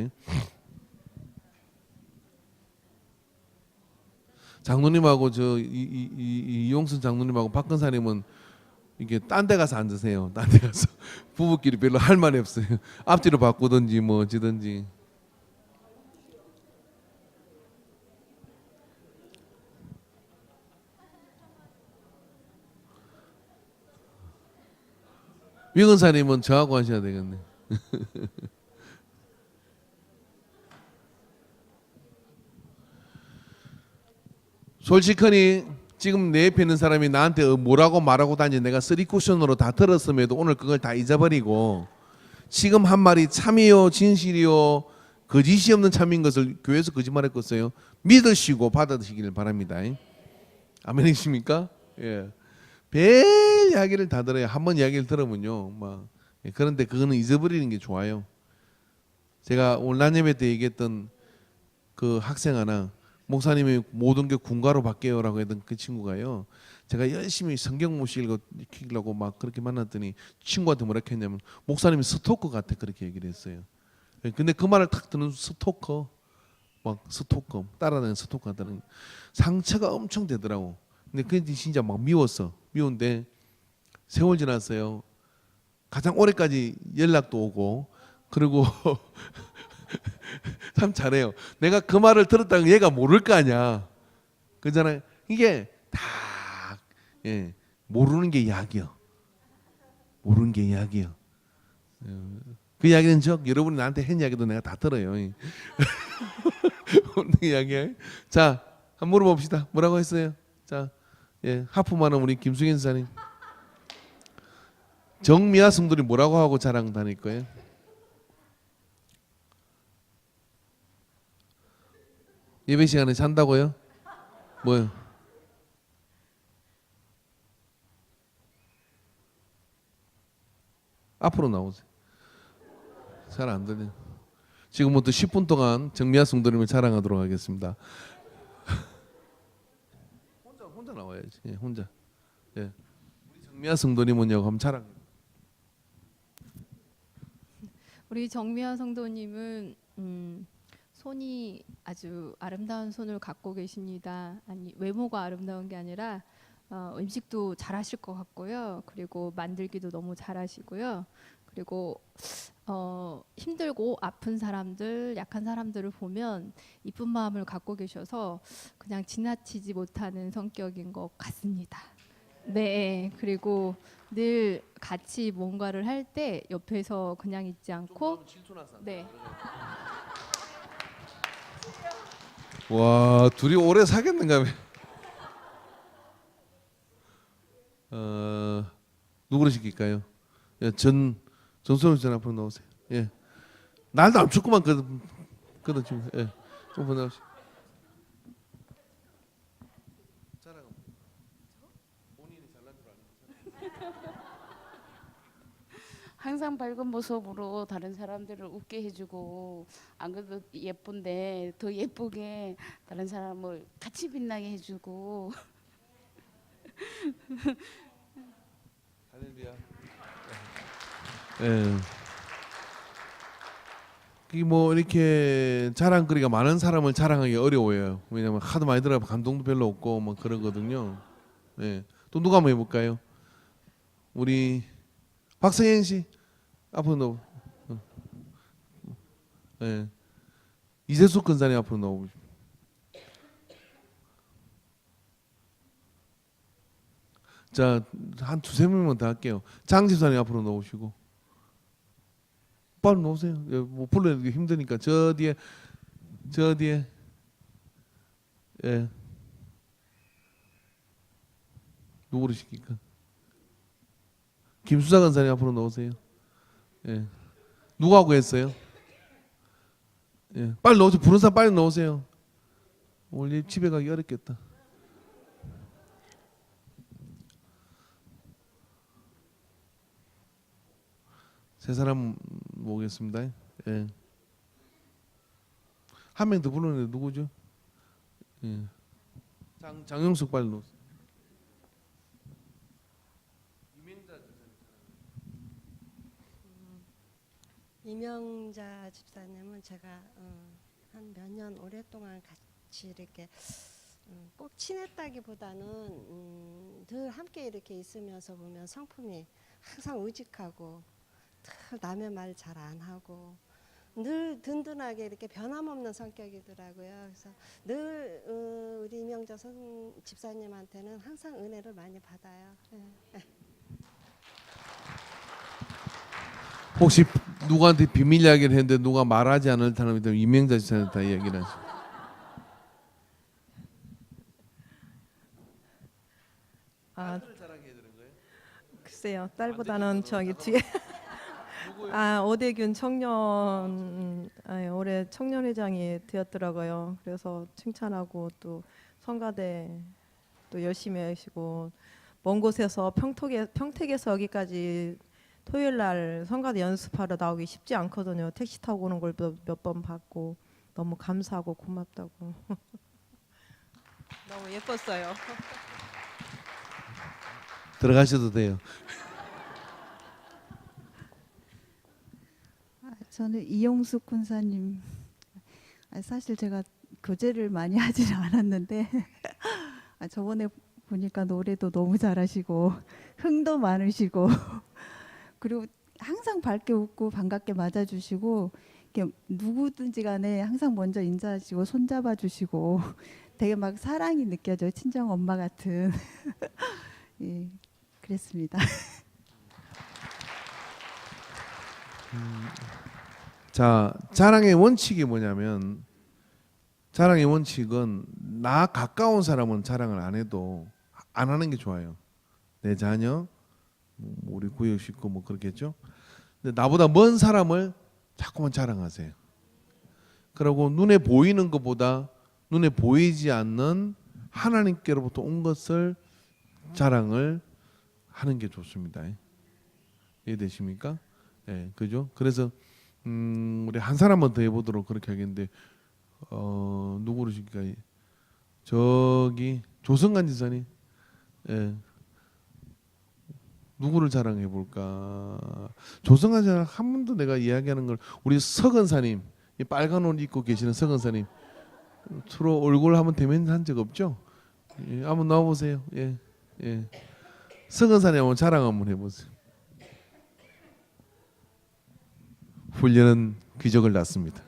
장로님하고 저 이용순 장로님하고 박근사님은 이게 딴 데 가서 앉으세요. 딴 데 가서 부부끼리 별로 할 말이 없어요. 앞뒤로 바꾸든지 뭐 어찌든지. 위근사님은 저하고 하셔야 되겠네. 솔직하니 지금 내 옆에 있는 사람이 나한테 뭐라고 말하고 다니 내가 쓰리 쿠션으로 다 들었음에도 오늘 그걸 다 잊어버리고 지금 한 말이 참이요 진실이요 거짓이 없는 참인 것을 교회에서 거짓말했겠어요. 믿으시고 받아들이시길 바랍니다. 아멘이십니까? 예. 별 이야기를 다 들어요. 한번 이야기를 들으면요, 막 그런데 그거는 잊어버리는 게 좋아요. 제가 오늘 난 예배 때 얘기했던 그 학생 하나 목사님이 모든 게 군가로 바뀌어라고 했던 그 친구가요. 제가 열심히 성경 모시려고 막 그렇게 만났더니 친구한테 뭐라 했냐면 목사님이 스토커 같아 그렇게 얘기를 했어요. 근데 그 말을 탁 듣는 스토커 막 스토커 따라다니는 스토커 같다는 상처가 엄청 되더라고. 근데 그 진짜 막 미웠는데 세월 지났어요. 가장 오래까지 연락도 오고 그리고 참 잘해요. 내가 그 말을 들었다는 얘가 모를 거 아니야. 그잖아요. 이게 다 예, 모르는 게 약이요. 모르는 게 약이요. 그 이야기는 여러분이 나한테 한 이야기도 내가 다 들어요. 모르는 게 약이야. 자, 한번 물어봅시다. 뭐라고 했어요? 자, 예, 하품하는 우리 김수현 사님. 정미아 성들이 뭐라고 하고 자랑 다닐 거예요? 예배 시간에 잔다고요? 뭐요? 앞으로 나오세요. 잘 안 들려. 지금부터 10분 동안 정미아 성도님을 자랑하도록 하겠습니다. 혼자 나와야지. 예, 혼자. 예. 우리 정미아 성도님은요, 한번 자랑. 우리 정미아 성도님은 손이 아주 아름다운 손을 갖고 계십니다. 아니 외모가 아름다운 게 아니라 음식도 잘하실 것 같고요. 그리고 만들기도 너무 잘하시고요. 그리고 힘들고 아픈 사람들, 약한 사람들을 보면 이쁜 마음을 갖고 계셔서 그냥 지나치지 못하는 성격인 것 같습니다. 네, 그리고 늘 같이 뭔가를 할 때 옆에서 그냥 있지 않고 네. 와, 둘이 오래 사귀었는가? 누구를 시킬까요? 예, 전소영 전 앞으로 나오세요. 예, 날도 안 춥구만 그도 지금 예, 좀 보내오시. 항상 밝은 모습으로 다른 사람들을 웃게 해주고 안 그래도 예쁜데 더 예쁘게 다른 사람을 같이 빛나게 해주고 할렐루야. 예. 이게 뭐 이렇게 자랑거리가 많은 사람을 자랑하기 어려워요. 왜냐면 하도 많이 들어가 감동도 별로 없고 뭐 그러거든요. 예. 또 누가 한번 해볼까요? 우리 박성현 씨 앞으로 나오. 예. 이재숙 근사님 앞으로 나오고. 자, 한 두세 명만 더 할게요. 장지사님 앞으로 나오시고. 빨리 나오세요. 뭐 불러내기 힘드니까 저 뒤에 예. 누구를 시킬까? 김수사 간사님 앞으로 나오세요. 예. 누가 하고 했어요? 예. 빨리 나오세요. 부른 사람 빨리 나오세요. 오늘 집에 가기 어렵겠다. 세 사람 모으겠습니다. 예. 한 명 더 불러내는데 누구죠? 예. 장영숙 빨리 나오세요. 이명자 집사님은 제가 한 몇 년 오랫동안 같이 이렇게 꼭 친했다기보다는 늘 함께 이렇게 있으면서 보면 성품이 항상 우직하고 늘 남의 말 잘 안 하고 늘 든든하게 이렇게 변함없는 성격이더라고요. 그래서 늘 우리 이명자 집사님한테는 항상 은혜를 많이 받아요. 네. 혹시 누구한테 비밀 이야기를 했는데 누가 말하지 않을 사람이 되면 이명자 집사님한테 다 이야기를 하죠. 아, 글쎄요. 딸보다는 저기 뒤에 오대균 청년 올해 청년회장이 되었더라고요. 그래서 칭찬하고 또 성가대 또 열심히 하시고 먼 곳에서 평택에서 여기까지 토요일 날 성가대 연습하러 나오기 쉽지 않거든요. 택시 타고 오는 걸 몇 번 봤고 너무 감사하고 고맙다고. 너무 예뻤어요. 들어가셔도 돼요. 저는 이용숙 군사님. 사실 제가 교제를 많이 하지는 않았는데 저번에 보니까 노래도 너무 잘하시고 흥도 많으시고 그리고 항상 밝게 웃고 반갑게 맞아주시고 이렇게 누구든지 간에 항상 먼저 인사하시고 손잡아 주시고 되게 막 사랑이 느껴져요. 친정 엄마 같은. 예, 그랬습니다. 자, 자랑의 원칙이 뭐냐면 자랑의 원칙은 나 가까운 사람은 자랑을 안 해도 안 하는 게 좋아요. 내 자녀, 뭐 우리 구역 식구 뭐 그렇겠죠. 근데 나보다 먼 사람을 자꾸만 자랑하세요. 그리고 눈에 보이는 것보다 눈에 보이지 않는 하나님께로부터 온 것을 자랑을 하는 게 좋습니다. 이해되십니까? 예, 그죠? 그래서 우리 한 사람만 더 해보도록 그렇게 하겠는데 누구를 시킬까? 저기 조성관 지사님, 예, 누구를 자랑해 볼까? 조성관 지사 한 번도 내가 이야기하는 걸 우리 서건사님, 이 빨간 옷 입고 계시는 서건사님, 서로 얼굴 한번 대면한 적 없죠? 예, 한번 나와 보세요. 예, 예, 서건사님 한번 자랑 한번 해보세요. 훈련은 기적을 낳습니다.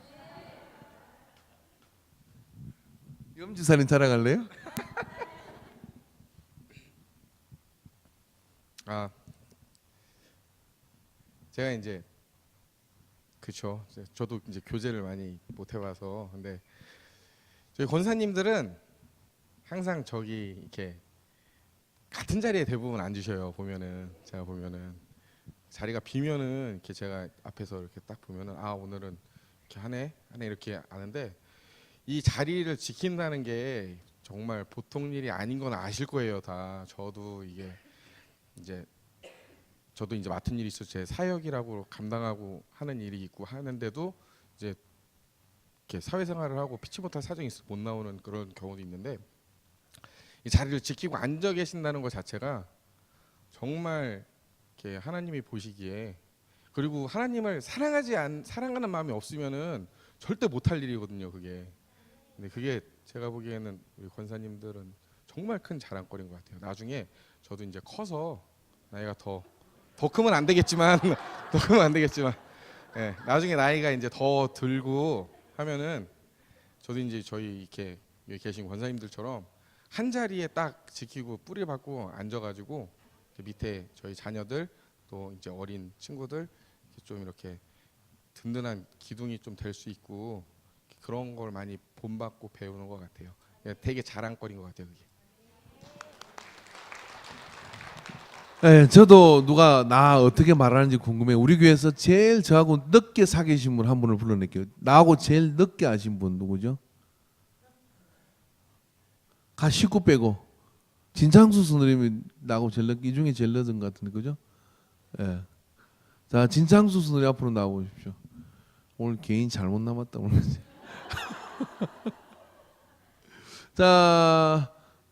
염지사님 자랑할래요? 제가 이제 그쵸. 저도 이제 교제를 많이 못 해봐서 근데 저희 권사님들은 항상 저기 이렇게 같은 자리에 대부분 앉으셔요. 보면은 제가 보면은 자리가 비면은 이렇게 제가 앞에서 이렇게 딱 보면은 오늘은 이렇게 하네 이렇게 아는데 이 자리를 지킨다는 게 정말 보통 일이 아닌 건 아실 거예요. 다 저도 이제 맡은 일이 있어 제 사역이라고 감당하고 하는 일이 있고 하는데도 이제 이렇게 사회생활을 하고 피치 못할 사정이 있어 못 나오는 그런 경우도 있는데 이 자리를 지키고 앉아 계신다는 것 자체가 정말 이렇게 하나님이 보시기에 그리고 하나님을 사랑하는 마음이 없으면은 절대 못할 일이거든요. 그게. 근데 그게 제가 보기에는 우리 권사님들은 정말 큰 자랑거리인 것 같아요. 나중에 저도 이제 커서 나이가 더 더 크면 안 되겠지만 더 크면 안 되겠지만 예, 나중에 나이가 이제 더 들고 하면은 저도 이제 저희 이렇게 여기 계신 권사님들처럼 한 자리에 딱 지키고 뿌리 박고 앉아가지고 밑에 저희 자녀들 또 이제 어린 친구들 좀 이렇게 든든한 기둥이 좀 될 수 있고 그런 걸 많이 본받고 배우는 것 같아요. 예, 되게 자랑거리인 것 같아요. 그게. 네, 저도 누가 나 어떻게 말하는지 궁금해요. 우리 교회에서 제일 저하고 늦게 사귀신 분 한 분을 불러낼게요. 나하고 제일 늦게 아신 분 누구죠? 가 식구 빼고 진창수 선생님이 나하고 제일 늦게 이 중에 제일 늦은 것 같은데 그죠? 예. 자 진창수 선생님 앞으로 나와보십시오. 오늘 개인 잘못 남았다 오늘. 자,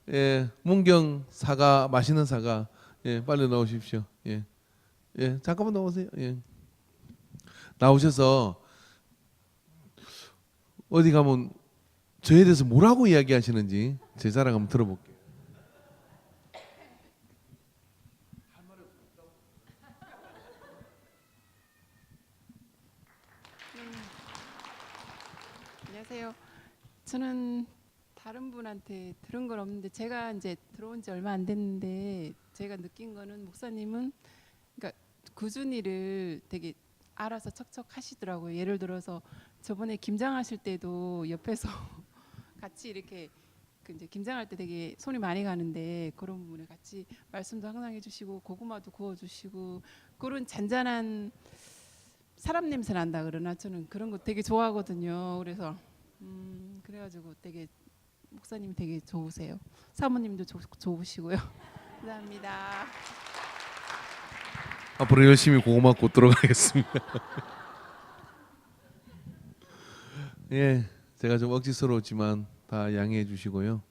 예, 문경 사과 맛있는 사과. 예, 빨리 나오십시오. 예, 예, 잠깐만 나오세요. 예, 나오셔서 어디 가면 저에 대해서 뭐라고 이야기하시는지 제 자랑 한번 들어볼게요. 안녕하세요. 저는 다른 분한테 들은 건 없는데 제가 이제 들어온 지 얼마 안 됐는데 제가 느낀 거는 목사님은 그러니까 꾸준히를 되게 알아서 척척 하시더라고요. 예를 들어서 저번에 김장하실 때도 옆에서 같이 이렇게 그 이제 김장할 때 되게 손이 많이 가는데 그런 부분에 같이 말씀도 항상 해주시고 고구마도 구워주시고 그런 잔잔한 사람 냄새 난다 그러나 저는 그런 거 되게 좋아하거든요. 그래서 그래가지고 되게 목사님이 되게 좋으세요. 사모님도 좋으시고요. 감사합니다. 앞으로 열심히 고구마 꽂도록 하겠습니다. 예, 제가 좀 억지스러웠지만 다 양해해 주시고요.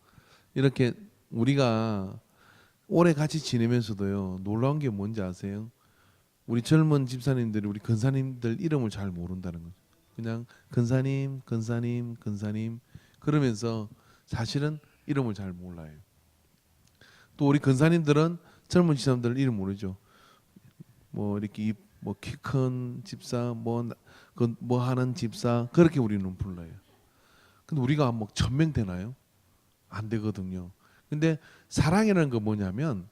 이렇게 우리가 오래 같이 지내면서도요 놀라운 게 뭔지 아세요? 우리 젊은 집사님들이 우리 근사님들 이름을 잘 모른다는 거죠. 그냥 근사님, 근사님, 근사님 그러면서 사실은 이름을 잘 몰라요. 또 우리 근사님들은 젊은 집사님들 이름 모르죠. 뭐 이렇게 뭐 키 큰 집사, 뭐 하는 집사 그렇게 우리는 불러요. 근데 우리가 뭐 1000명 되나요? 안 되거든요. 근데 사랑이라는 거 뭐냐면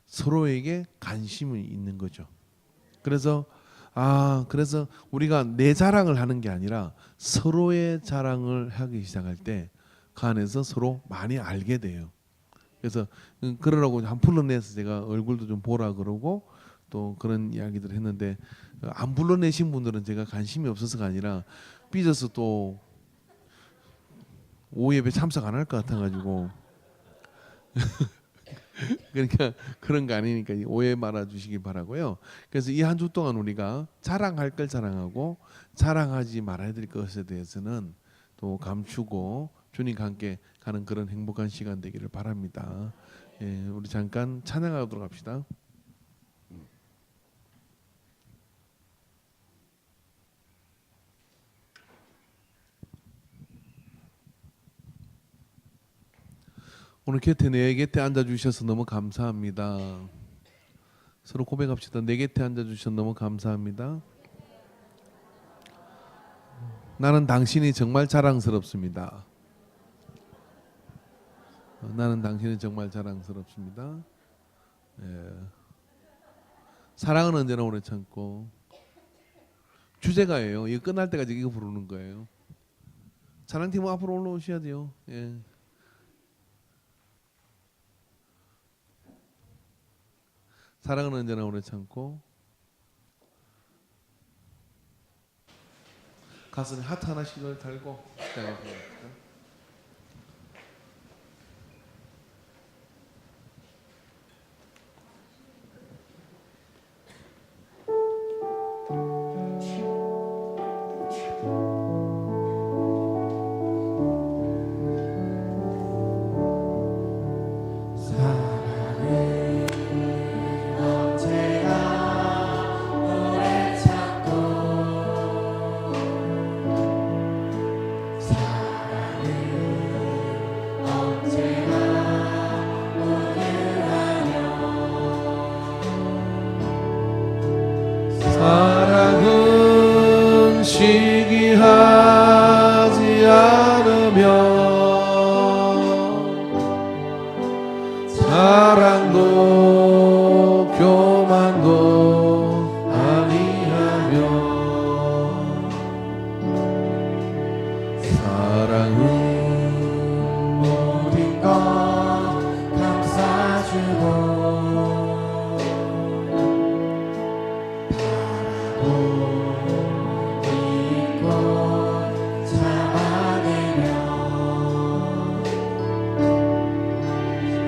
서로에게 관심이 있는 거죠. 그래서 그래서 우리가 내 자랑을 하는 게 아니라 서로의 자랑을 하기 시작할 때 그 안에서 서로 많이 알게 돼요. 그래서 그러라고 한 불러내서 제가 얼굴도 좀 보라 그러고 또 그런 이야기들 했는데 안 불러내신 분들은 제가 관심이 없어서가 아니라 삐져서 또 오예배 참석 안 할 것 같아가지고 그러니까 그런 거 아니니까 오해 말아 주시기 바라고요. 그래서 이 한 주 동안 우리가 자랑할 걸 자랑하고 자랑하지 말아야 될 것에 대해서는 또 감추고 주님과 함께 가는 그런 행복한 시간 되기를 바랍니다. 예, 우리 잠깐 찬양하도록 합시다. 오늘 내 곁에 앉아주셔서 너무 감사합니다. 서로 고백합시다. 내 곁에 앉아주셔서 너무 감사합니다. 나는 당신이 정말 자랑스럽습니다. 나는 당신이 정말 자랑스럽습니다. 예. 사랑은 언제나 오래 참고 주제가예요. 이거 끝날 때까지 이거 부르는 거예요. 사랑팀 앞으로 올라오셔야 돼요. 예. 사랑은 언제나 오래 참고 가슴에 하트 하나씩을 달고 시작합니다. 사랑 사랑은 시기하지 않으며 사랑도 교만도 아니하며 사랑은 모든 것 감싸주고 바라고 믿고 참아내며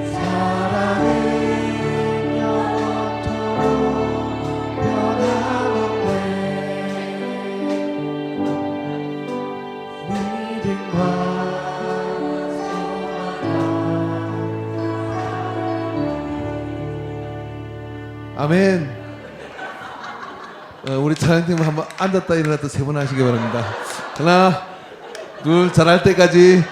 사랑은 영원토록 변함없네 믿음과 아멘. 우리 찬양팀 한번 앉았다 일어났다 3번 하시기 바랍니다. 하나, 둘, 잘할 때까지.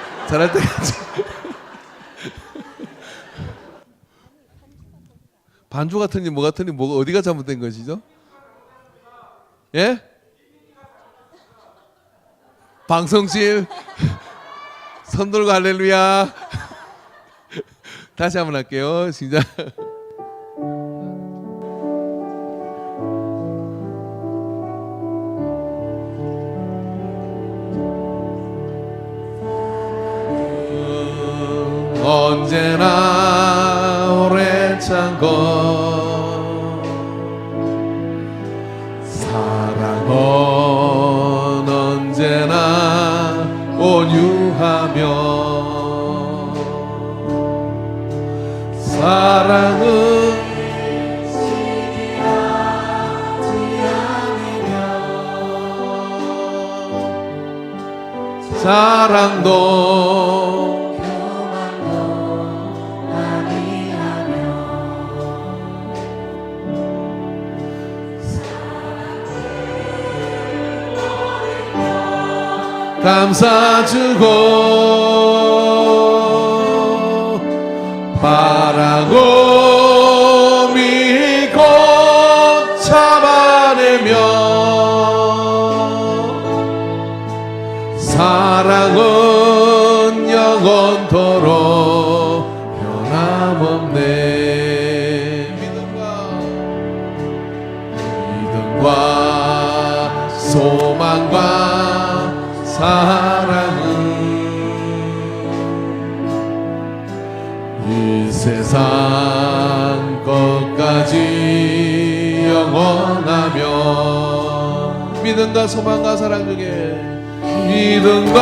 반주 같으니 뭐 같으니 뭐가 어디가 잘못된 것이죠? 예? 방송실 손 들고 할렐루야. 다시 한번 할게요. 시작. 언제나 오래 참고 사랑은 언제나 온유하며 사랑은 시기하지 않으며 사랑도 감싸주고 바라고 믿고 참아내며 사랑은 영원토록 변함없네 믿음과 소망과 사랑은 이 세상 것까지 영원하며 믿음과 소망과 사랑 중에 믿음과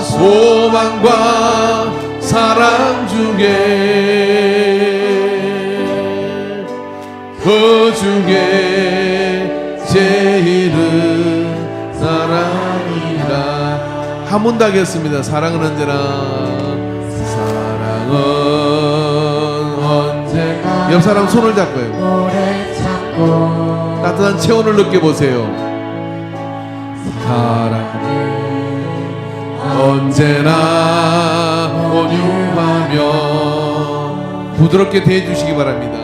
소망과 사랑 중에 그 중에 제일은 사랑이다. 한 번 더 하겠습니다. 사랑은 언제나 사랑은 언제나 옆 사람 손을 잡고요. 오래 참고 따뜻한 체온을 느껴보세요. 사랑은 언제나 온유하며 부드럽게 대해주시기 바랍니다.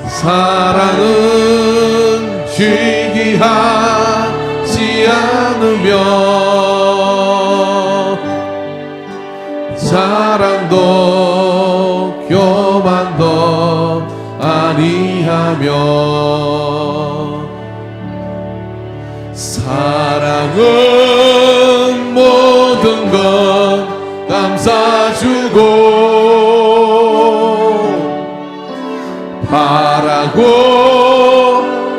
사랑은 시기하지 않으며 사랑도 교만도 아니하며 사랑은 모든 것 감싸주고 바라고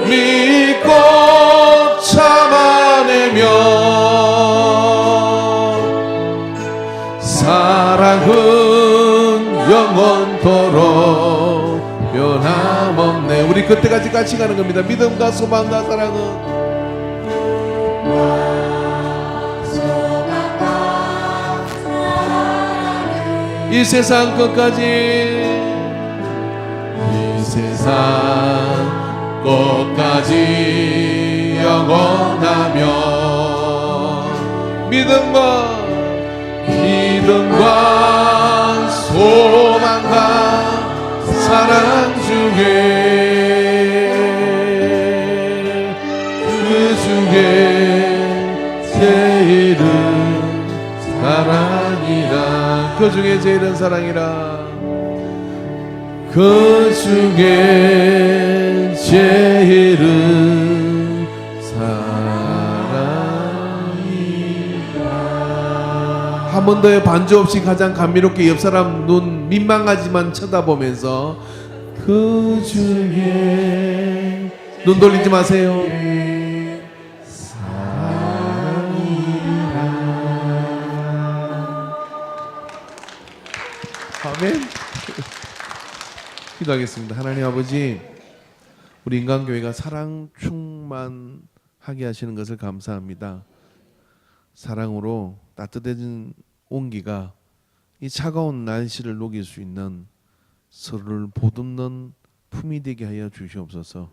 믿고 참아내며 사랑은 영원토록 변함없네. 우리 그때까지 같이 가는 겁니다. 믿음과 소망과 사랑은 이 세상 끝까지 이 세상 끝까지 영원하며 믿음과 소망과 사랑 중에 중에 제일은 사랑이라. 그 중에 제일은 사랑이라. 그 중에 제일은 사랑이라. 한 번 더의 반주 없이 가장 감미롭게 옆 사람 눈 민망하지만 쳐다보면서 그 중에 눈 돌리지 마세요. 아멘. 기도하겠습니다. 하나님 아버지, 우리 인간교회가 사랑 충만하게 하시는 것을 감사합니다. 사랑으로 따뜻해진 온기가 이 차가운 날씨를 녹일 수 있는 서로를 보듬는 품이 되게 하여 주시옵소서.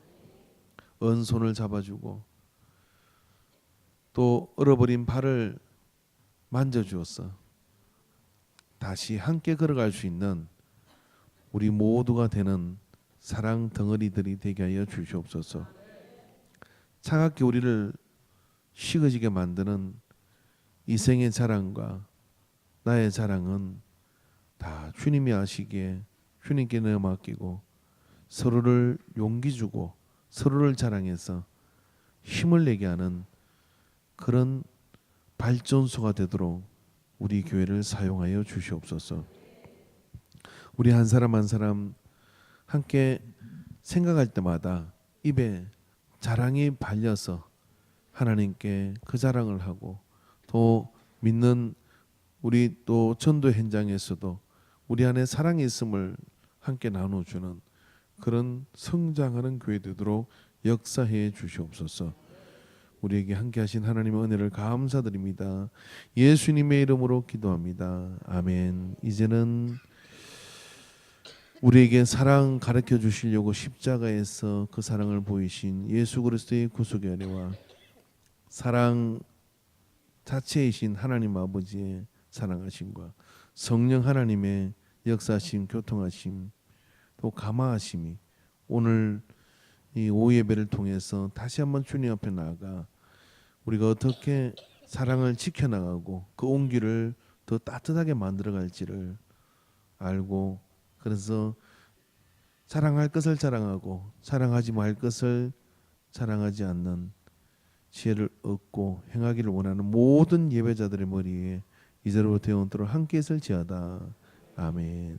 은손을 잡아주고 또 얼어버린 발을 만져주었어. 다시 함께 걸어갈 수 있는 우리 모두가 되는 사랑 덩어리들이 되게 하여 주시옵소서. 차갑게 우리를 식어지게 만드는 이생의 자랑과 나의 자랑은 다 주님이 아시기에 주님께 내어 맡기고 서로를 용기 주고 서로를 자랑해서 힘을 내게 하는 그런 발전소가 되도록 우리 교회를 사용하여 주시옵소서. 우리 한 사람 한 사람 함께 생각할 때마다 입에 자랑이 발려서 하나님께 그 자랑을 하고 또 믿는 우리 또 전도 현장에서도 우리 안에 사랑이 있음을 함께 나눠주는 그런 성장하는 교회 되도록 역사해 주시옵소서. 우리에게 함께 하신 하나님의 은혜를 감사드립니다. 예수님의 이름으로 기도합니다. 아멘. 이제는 우리에게 사랑 가르쳐 주시려고 십자가에서 그 사랑을 보이신 예수 그리스도의 구속의 은혜와 사랑 자체이신 하나님 아버지의 사랑하심과 성령 하나님의 역사하심, 교통하심, 또 감화하심이 오늘 이 오후 예배를 통해서 다시 한번 주님 앞에 나아가 우리가 어떻게 사랑을 지켜나가고 그 온기를 더 따뜻하게 만들어갈지를 알고, 그래서 사랑할 것을 자랑하고 사랑하지 말 것을 자랑하지 않는 지혜를 얻고 행하기를 원하는 모든 예배자들의 머리에 이제로부터 영원토록 함께 있을지어다. 아멘.